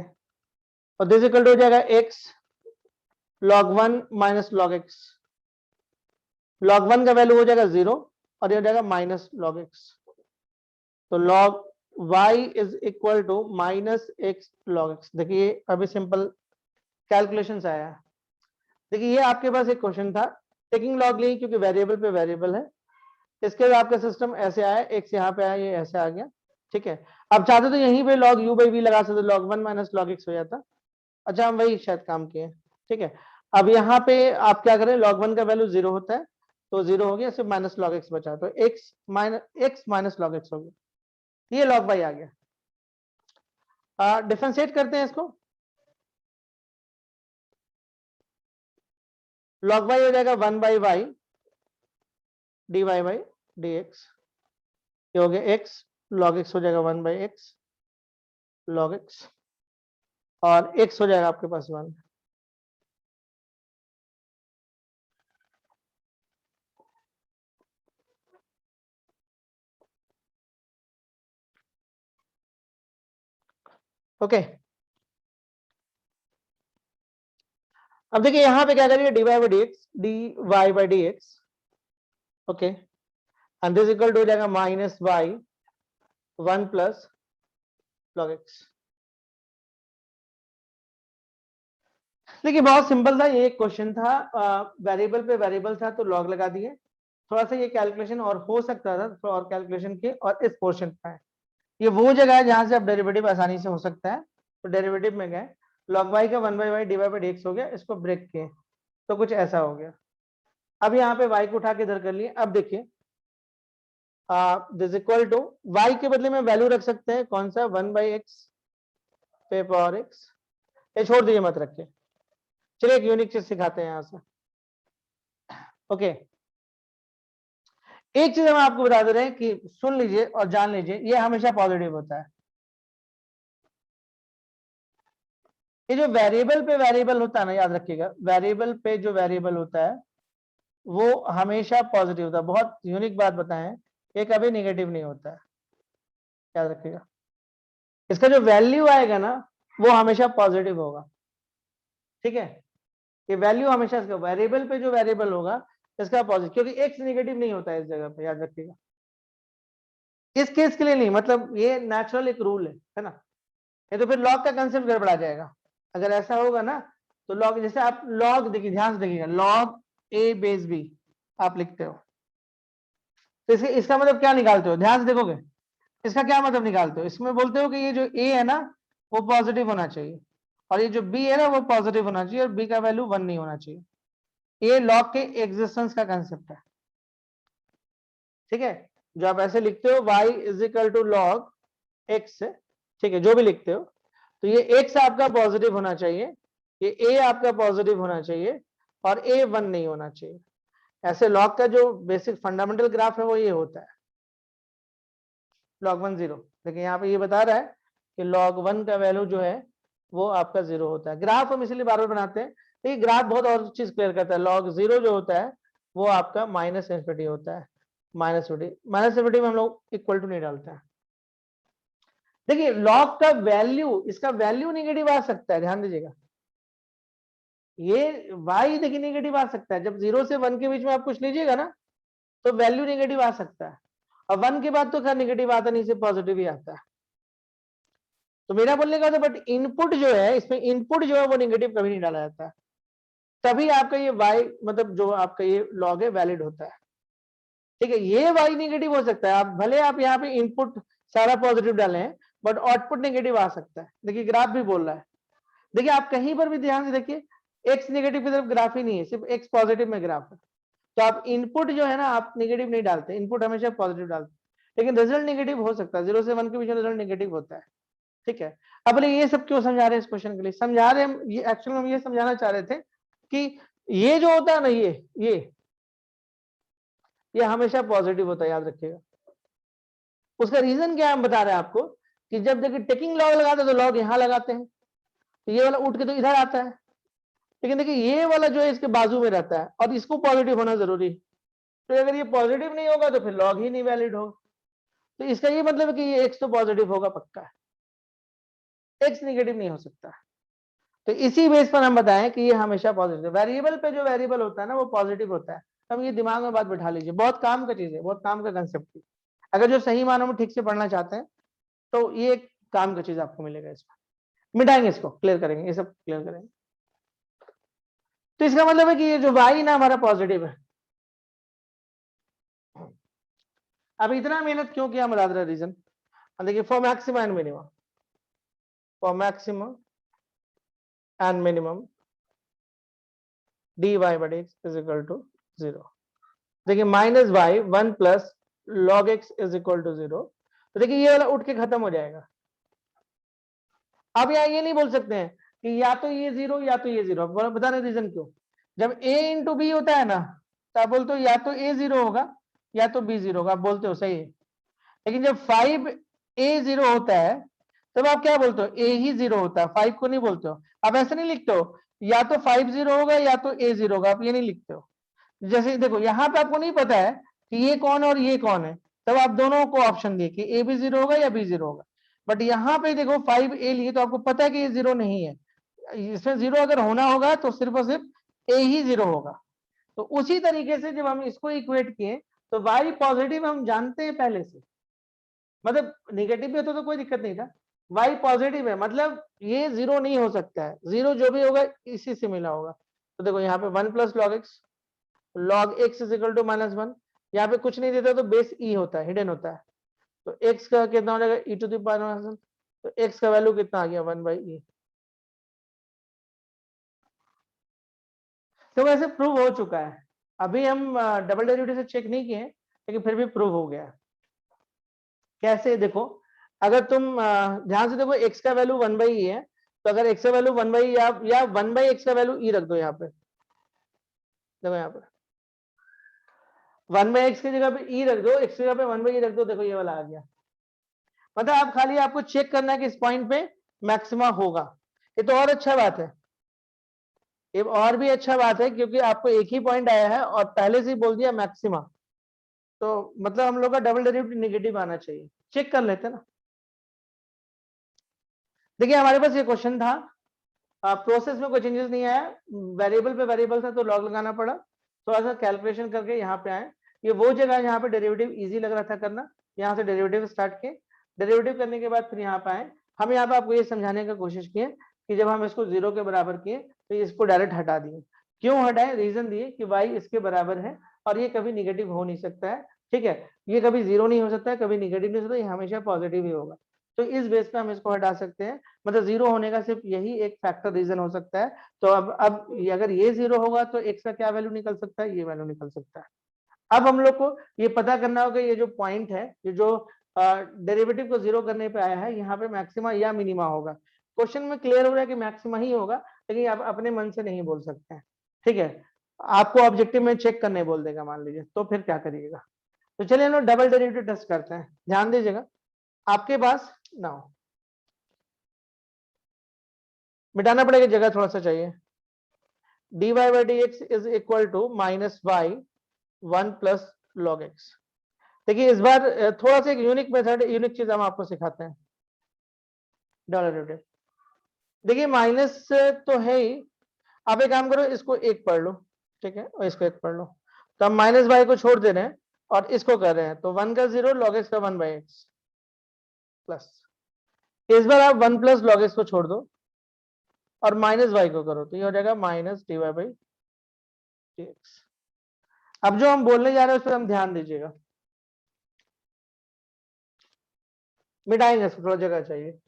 और दिस इक्वल टू हो जाएगा x log 1 minus log x, log 1 का वैल्यू हो जाएगा 0 और ये हो जाएगा माइनस log x, तो log y is equal to minus x log x। देखिए अभी सिंपल कैलकुलेशन आया। देखिए ये आपके पास एक क्वेश्चन था, टेकिंग लॉग ली क्योंकि वेरिएबल पे वेरिएबल है, इसके बाद आपका सिस्टम ऐसे आया, x यहाँ पे आया, ये ऐसे आ गया, ठीक है। अब चाहते तो यहीं पे log u by v लगा सकते, log 1 माइनस log x हो जाता। अच्छा हम वही शायद काम किए, ठीक है। अब यहाँ पे आप क्या करें, log 1 का वैल्यू 0 होता है तो 0 हो गया, सिर्फ माइनस log x बचा, तो x माइनस log x हो गया, ये log y आ गया। डिफरेंशिएट करते हैं इसको, log y हो जाएगा 1 by y dy by dx, ये हो गया x, log x हो जाएगा 1 by x log x, और x हो जाएगा आपके पास 1। ओके, अब देखिए यहां पे क्या करिए, dy by dx, okay, and this equal to हो जाएगा minus y 1 plus log x। देखिए बहुत सिंपल था, ये एक क्वेश्चन था, वेरिएबल पे वेरिएबल था तो लॉग लगा दिए। थोड़ा सा ये कैलकुलेशन और हो सकता था, थोड़ा और कैलकुलेशन के, और इस पोर्शन का है, ये वो जगह है जहां से अब डेरिवेटिव आसानी से हो सकता है, तो डेरिवेटिव में गए, log y का 1 by y divide by dx हो गया, इसको ब्रेक किए तो कुछ ऐसा हो गया। अब यहाँ पे y को उठा के इधर कर लिए। अब देखिए दिस इक्वल टू y के बदले में वैल्यू रख सकते हैं, कौन सा, 1 by x पे पावर x, ये छोड़ दीजिए मत रखिए। चलिए एक यूनिक चीज सिखाते हैं यहां से, ओके। एक चीज हम आपको बता दे रहे हैं कि सुन लीजिए और जान लीजिए, ये हमेशा पॉजिटिव होता है। ये जो वेरिएबल पे वेरिएबल होता है ना, याद रखिएगा, वेरिएबल पे जो वेरिएबल होता है वो हमेशा पॉजिटिव होता है। बहुत यूनिक बात बताएं, ये कभी नेगेटिव नहीं होता है, याद रखिएगा। इसका जो वैल्यू आएगा ना वो हमेशा पॉजिटिव होगा, ठीक है। ये वैल्यू हमेशा इसका वेरिएबल पे जो वेरिएबल होगा इसका पॉजिटिव, क्योंकि एक्स नेगेटिव नहीं होता है इस जगह पे, याद रखिएगा। इस केस के लिए नहीं, मतलब ये नेचुरल एक रूल है ना, ये तो फिर लॉग का कंसेप्ट गड़बड़ा जाएगा अगर ऐसा होगा ना। तो लॉग, जैसे आप लॉग देखिए, ध्यान से देखिएगा, लॉग ए बेस बी आप लिखते हो, तो इसका मतलब क्या निकालते हो, ध्यान से देखोगे, इसका क्या मतलब निकालते हो, इसमें बोलते हो कि ये जो ए है ना वो पॉजिटिव होना चाहिए, और ये जो बी है ना वो पॉजिटिव होना चाहिए, और बी का वैल्यू 1 नहीं होना चाहिए। ये लॉग के एग्जिस्टेंस का कंसेप्ट है, ठीक है। जो आप ऐसे लिखते हो y is equal to log x, ठीक है, जो भी लिखते हो, तो ये x आपका पॉजिटिव होना चाहिए, ये a आपका पॉजिटिव होना चाहिए, और a 1 नहीं होना चाहिए। ऐसे लॉग का जो बेसिक फंडामेंटल ग्राफ है वो ये होता है, log 1 0। लेकिन यहाँ पे ये बता रहा है कि log 1 का वैल्यू जो है वो आपका 0 होता है। ग्राफ हम इसलिए बार बार बनाते हैं, तो ग्राफ बहुत और चीज क्लियर करता है। log 0 जो होता है वो आपका माइनस इंफिनिटी होता है, माइनस इंफिनिटी में हम लोग इक्वल टू नहीं डालते हैं। देखिए लॉग का वैल्यू, इसका वैल्यू नेगेटिव आ सकता है, ध्यान दीजिएगा, ये y देखिए नेगेटिव आ सकता है, जब 0 से 1 के बीच में आप कुछ लीजिएगा ना तो वैल्यू नेगेटिव आ सकता है, और 1 के बाद तो खैर नेगेटिव आता नहीं, सिर्फ पॉजिटिव ही आता है। तो मेरा बोलने का, बट इनपुट जो है, इसमें इनपुट जो है वो नेगेटिव कभी नहीं डाला जाता है, तभी आपका ये y, मतलब जो आपका ये लॉग है वैलिड होता है, ठीक है। ये y नेगेटिव हो सकता है, आप भले आप यहाँ पे इनपुट सारा पॉजिटिव डाले हैं बट आउटपुट नेगेटिव आ सकता है। देखिए ग्राफ भी बोल रहा है, देखिए आप कहीं पर भी ध्यान से देखिए, x नेगेटिव की तरफ ग्राफ ही नहीं है, सिर्फ x पॉजिटिव में ग्राफ है। तो आप इनपुट जो है ना आप नेगेटिव नहीं डालते, इनपुट हमेशा पॉजिटिव डालते, लेकिन रिजल्ट नेगेटिव हो सकता है, 0 से 1 के बीच में रिजल्ट नेगेटिव होता है, ठीक है। अब बोले ये सब क्यों समझा रहे हैं, इस क्वेश्चन के लिए समझा रहे हैं, ये एक्चुअली हम ये समझाना चाह रहे थे कि ये जो होता है ना, ये हमेशा पॉजिटिव होता है, याद रखिएगा। उसका रीजन क्या है हम बता रहे हैं आपको, कि जब देखिए टेकिंग लॉग लगाते हैं तो लॉग यहां लगाते हैं, तो ये वाला उठ के तो इधर आता है, लेकिन देखिए ये वाला जो है इसके बाजू में रहता है और इसको पॉजिटिव होना जरूरी है, तो अगर ये पॉजिटिव नहीं होगा तो फिर लॉग ही नहीं वैलिड होगा। तो इसका ये मतलब है कि ये x तो पॉजिटिव होगा पक्का है, x नेगेटिव नहीं हो सकता। तो इसी बेस पर हम बताएं कि ये हमेशा पॉजिटिव, वेरिएबल पे जो वेरिएबल होता है ना वो पॉजिटिव होता है। तो हम ये दिमाग में बात बैठा लीजिए, बहुत काम का चीज है, बहुत काम का कंसेप्ट है। अगर जो सही मानों में ठीक से पढ़ना चाहते हैं तो ये एक काम का चीज आपको मिलेगा इसमें। मिटाएंगे इसको, क्लियर करेंगे, ये सब क्लियर करेंगे। तो इसका मतलब है कि ये जो y ना हमारा पॉजिटिव है। अब इतना मेहनत क्यों किया, हम बता रहे रीजन। देखिए for maximum and minimum, for maximum and minimum dy by dx is equal to 0। देखिए minus y 1 plus log x is equal to 0। तो देखिए ये वाला उठ के खत्म हो जाएगा। आप यहाँ ये नहीं बोल सकते हैं कि या तो ये 0 या तो ये 0। बता रहे रीजन क्यों। जब a इंटू बी होता है ना तो आप बोलते हो या तो a 0 होगा या तो b 0 होगा, आप बोलते हो सही है। लेकिन जब 5a 0 होता है तब आप क्या बोलते हो, a ही 0 होता है, 5 को नहीं बोलते हो। आप ऐसे नहीं लिखते हो या तो 5 0 होगा या तो a 0 होगा, आप ये नहीं लिखते हो। जैसे देखो यहाँ पे आपको नहीं पता है कि ये कौन है और ये कौन है, तब आप दोनों को ऑप्शन दिए कि ए भी 0 होगा या बी 0 होगा। बट यहाँ पे देखो 5a लिए तो आपको पता है कि ये 0 नहीं है, इसमें 0 अगर होना होगा तो सिर्फ और सिर्फ a ही 0 होगा। तो उसी तरीके से जब हम इसको इक्वेट किए तो y पॉजिटिव हम जानते हैं पहले से, मतलब नेगेटिव भी होता तो कोई दिक्कत नहीं था, y पॉजिटिव है मतलब ये 0 नहीं हो सकता है, 0 जो भी होगा इसी से मिला होगा। तो देखो यहाँ पे 1 plus log x, log x is equal to -1। यहाँ पे कुछ नहीं देता तो बेस ई होता है, हिडन होता है। तो एक्स का कितना हो जाएगा e टू द पावर -1। तो एक्स का वैल्यू कितना आ गया 1/e। तो वैसे प्रूव हो चुका है, अभी हम डबल डेरिवेटिव से चेक नहीं किए लेकिन फिर भी प्रूव हो गया। कैसे देखो, अगर तुम ध्यान से देखो x का वैल्यू 1/e है, तो अगर x का वैल्यू 1/e या 1/x का वैल्यू e रख दो यहाँ पे, देखो यहाँ पे 1/x की जगह पे e रख दो, x की जगह पे 1/e रख दो, देखो ये वाला आ गया। मतलब आप खाली आपको चेक करना है कि इस पॉइंट पे मैक्सिमा होगा। ये तो और अच्छा बात है, ये और भी अच्छा बात है क्योंकि आपको एक ही पॉइंट आया है और पहले से ही बोल दिया मैक्सिमा, तो मतलब हम लोग का डबल डेरिवेटिव नेगेटिव आना चाहिए। चेक कर लेते ना। देखिए हमारे पास ये क्वेश्चन था, प्रोसेस में कोई चेंजेस नहीं आया, वेरिएबल पे वेरिएबल था तो लॉग लगाना पड़ा, थोड़ा सा कैलकुलेशन करके यहाँ पे आए। ये वो जगह यहाँ पे डेरिवेटिव इजी लग रहा था करना, यहाँ से डेरिवेटिव स्टार्ट किए, डेरिवेटिव करने के बाद फिर यहाँ पे आए। हम यहाँ पे आपको ये समझाने की कोशिश किए कि जब हम इसको 0 के बराबर किए तो इसको डायरेक्ट हटा दिए। क्यों हटाए, रीजन दिए कि y इसके बराबर है और ये कभी निगेटिव हो नहीं सकता है, ठीक है, ये कभी 0 नहीं हो सकता है, कभी निगेटिव नहीं हो सकता, ये हमेशा पॉजिटिव ही होगा। तो इस बेस पे हम इसको हटा सकते हैं, मतलब 0 होने का सिर्फ यही एक फैक्टर रीजन हो सकता है। तो अब अगर ये 0 होगा तो x का क्या वैल्यू निकल सकता है, ये वैल्यू निकल सकता है। अब हम लोग को ये पता करना होगा ये जो पॉइंट है, ये जो डेरिवेटिव को 0 करने पे आया है, यहाँ पे मैक्सिमा या मिनिमा होगा। क्वेश्चन में क्लियर हो रहा है कि मैक्सिमा ही होगा, लेकिन आप अपने मन से नहीं बोल सकते हैं, ठीक है। आपको ऑब्जेक्टिव में चेक करने बोल देगा मान लीजिए, तो फिर क्या करिएगा। तो चलिए हम लोग डबल डेरिवेटिव टेस्ट करते हैं, ध्यान दीजिएगा। आपके पास ना हो, मिटाना पड़ेगा, जगह थोड़ा सा चाहिए। dy by dx is equal to -y 1 plus log x. देखिए इस बार थोड़ा सा एक यूनिक मेथड, यूनिक चीज हम आपको सिखाते हैं डबल डेरिवेटिव। देखिए माइनस तो है ही, आप एक काम करो इसको एक पढ़ लो, ठीक है, और इसको एक पढ़ लो। तो हम -y को छोड़ दे रहे हैं और इसको कर रहे हैं, तो 1 का 0 log x का 1/x प्लस, इस बार आप 1 प्लस log x को छोड़ दो और -y को करो, तो ये हो जाएगा -dy/dx। अब जो हम बोलने जा रहे हैं उस पर हम ध्यान दीजिएगा, मिटाएंगे इसको, थोड़ा जगह चाहिए।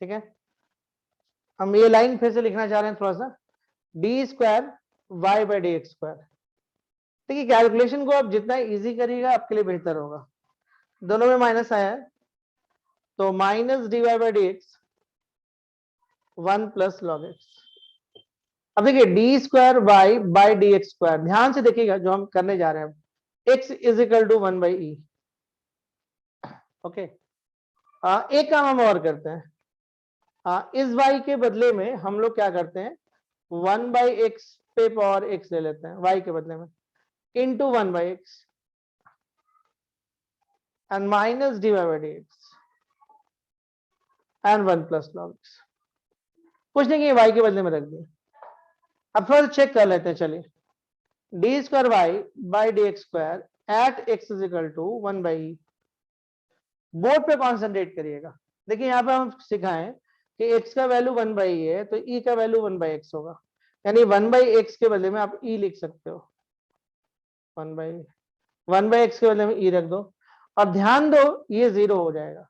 ठीक है, हम ये लाइन फिर से लिखना चाह रहे हैं थोड़ा सा, d² y/dx²। देखिए कैलकुलेशन को आप जितना इजी करिएगा आपके लिए बेहतर होगा। दोनों में माइनस आया है तो -dy/dx 1 प्लस log x। अब देखिए d² y/dx², ध्यान से देखिएगा जो हम करने जा रहे हैं, x is equal to 1/e, okay. एक काम हम और करते हैं, इस y के बदले में हम लोग क्या करते हैं, 1/x पे पावर x ले लेते हैं y के बदले में, into 1/x and minus dy by dx and 1 plus log x। कुछ नहीं, y के बदले में रख दिया। अब थोड़ा चेक कर लेते हैं, चलिए d square y by D x square at x is equal to 1/e। Board पे कॉन्सेंट्रेट करिएगा। देखिए यहाँ पे हम सिखाएं कि x का वैल्यू 1/e है तो e का वैल्यू 1/x होगा, यानी 1/x के बदले में आप e लिख सकते हो, 1/x के बदले में e रख दो, और ध्यान दो ये 0 हो जाएगा।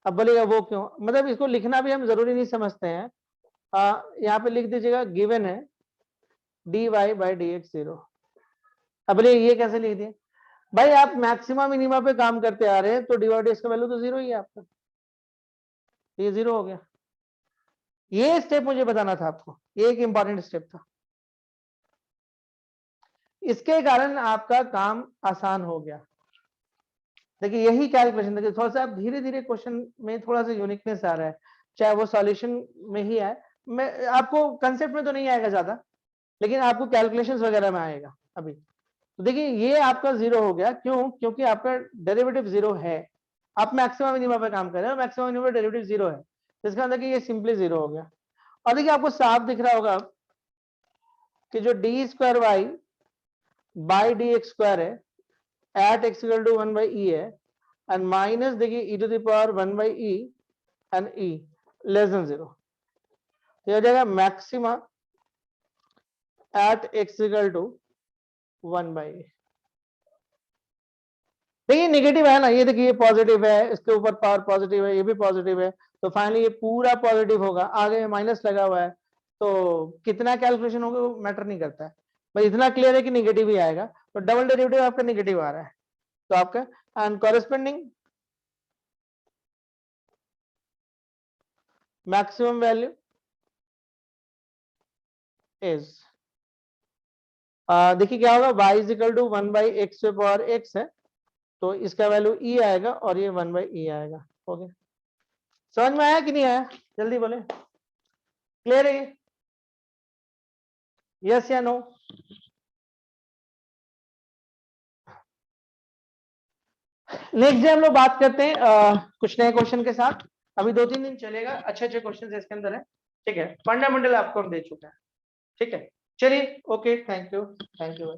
अब बोलेगा वो क्यों, मतलब इसको लिखना भी हम जरूरी नहीं समझते हैं, यहाँ पे लिख दीजिएगा गिवन है dy बाई डी एक्स 0। अब बोलिए ये कैसे लिख दिए, भाई आप मैक्सिमम मिनिमा पे काम करते आ रहे हैं तो dy का वैल्यू तो 0 ही है आपका, ये 0 हो गया। ये स्टेप मुझे बताना था आपको, ये एक इंपॉर्टेंट स्टेप था, इसके कारण आपका काम आसान हो गया। देखिए यही कैलकुलेशन, देखिए थोड़ा सा आप धीरे धीरे क्वेश्चन में थोड़ा सा यूनिकनेस आ रहा है, चाहे वो सॉल्यूशन में ही है, मैं आपको कंसेप्ट में तो नहीं आएगा ज्यादा, लेकिन आपको कैलकुलेशंस वगैरह में आएगा अभी। तो देखिए ये आपका 0 हो गया, क्यों, क्योंकि आपका डेरिवेटिव 0 है, आप मैक्सिमम मिनिमम पे काम कर रहे हो, मैक्सिमम मिनिमम डेरिवेटिव 0 है, इसका मतलब कि ये सिंपली 0 हो गया। और देखिए आपको साफ दिख रहा होगा कि जो d square y by D x square है at x equal to 1/e है, एंड माइनस देखिए e to the power 1/e and e less than 0, ये हो जाएगा maxima at x equal to 1/e। देखिए नेगेटिव है ना, ये देखिए पॉजिटिव है, इसके ऊपर पावर पॉजिटिव है, ये भी पॉजिटिव है, तो फाइनली ये पूरा पॉजिटिव होगा, आगे माइनस लगा हुआ है, तो कितना कैलकुलेशन होगा वो मैटर नहीं करता है, बस इतना क्लियर है कि नेगेटिव ही आएगा, तो डबल डेरिवेटिव आपका नेगेटिव आ रहा है, तो आपका and corresponding maximum value is, देखिए क्या होगा, y is equal to 1/x पे पावर x है, तो इसका वैल्यू e आएगा और ये 1/e आएगा। ओके, समझ में आया कि नहीं आया, जल्दी बोले, क्लियर है, यस या नो। नेक्स्ट डे हम लोग बात करते हैं कुछ नए क्वेश्चन के साथ, अभी 2-3 दिन चलेगा, अच्छे अच्छे क्वेश्चन इसके अंदर है, ठीक है, फंडामेंटल आपको हम दे चुके हैं, ठीक है, चलिए okay, thank you, thank you.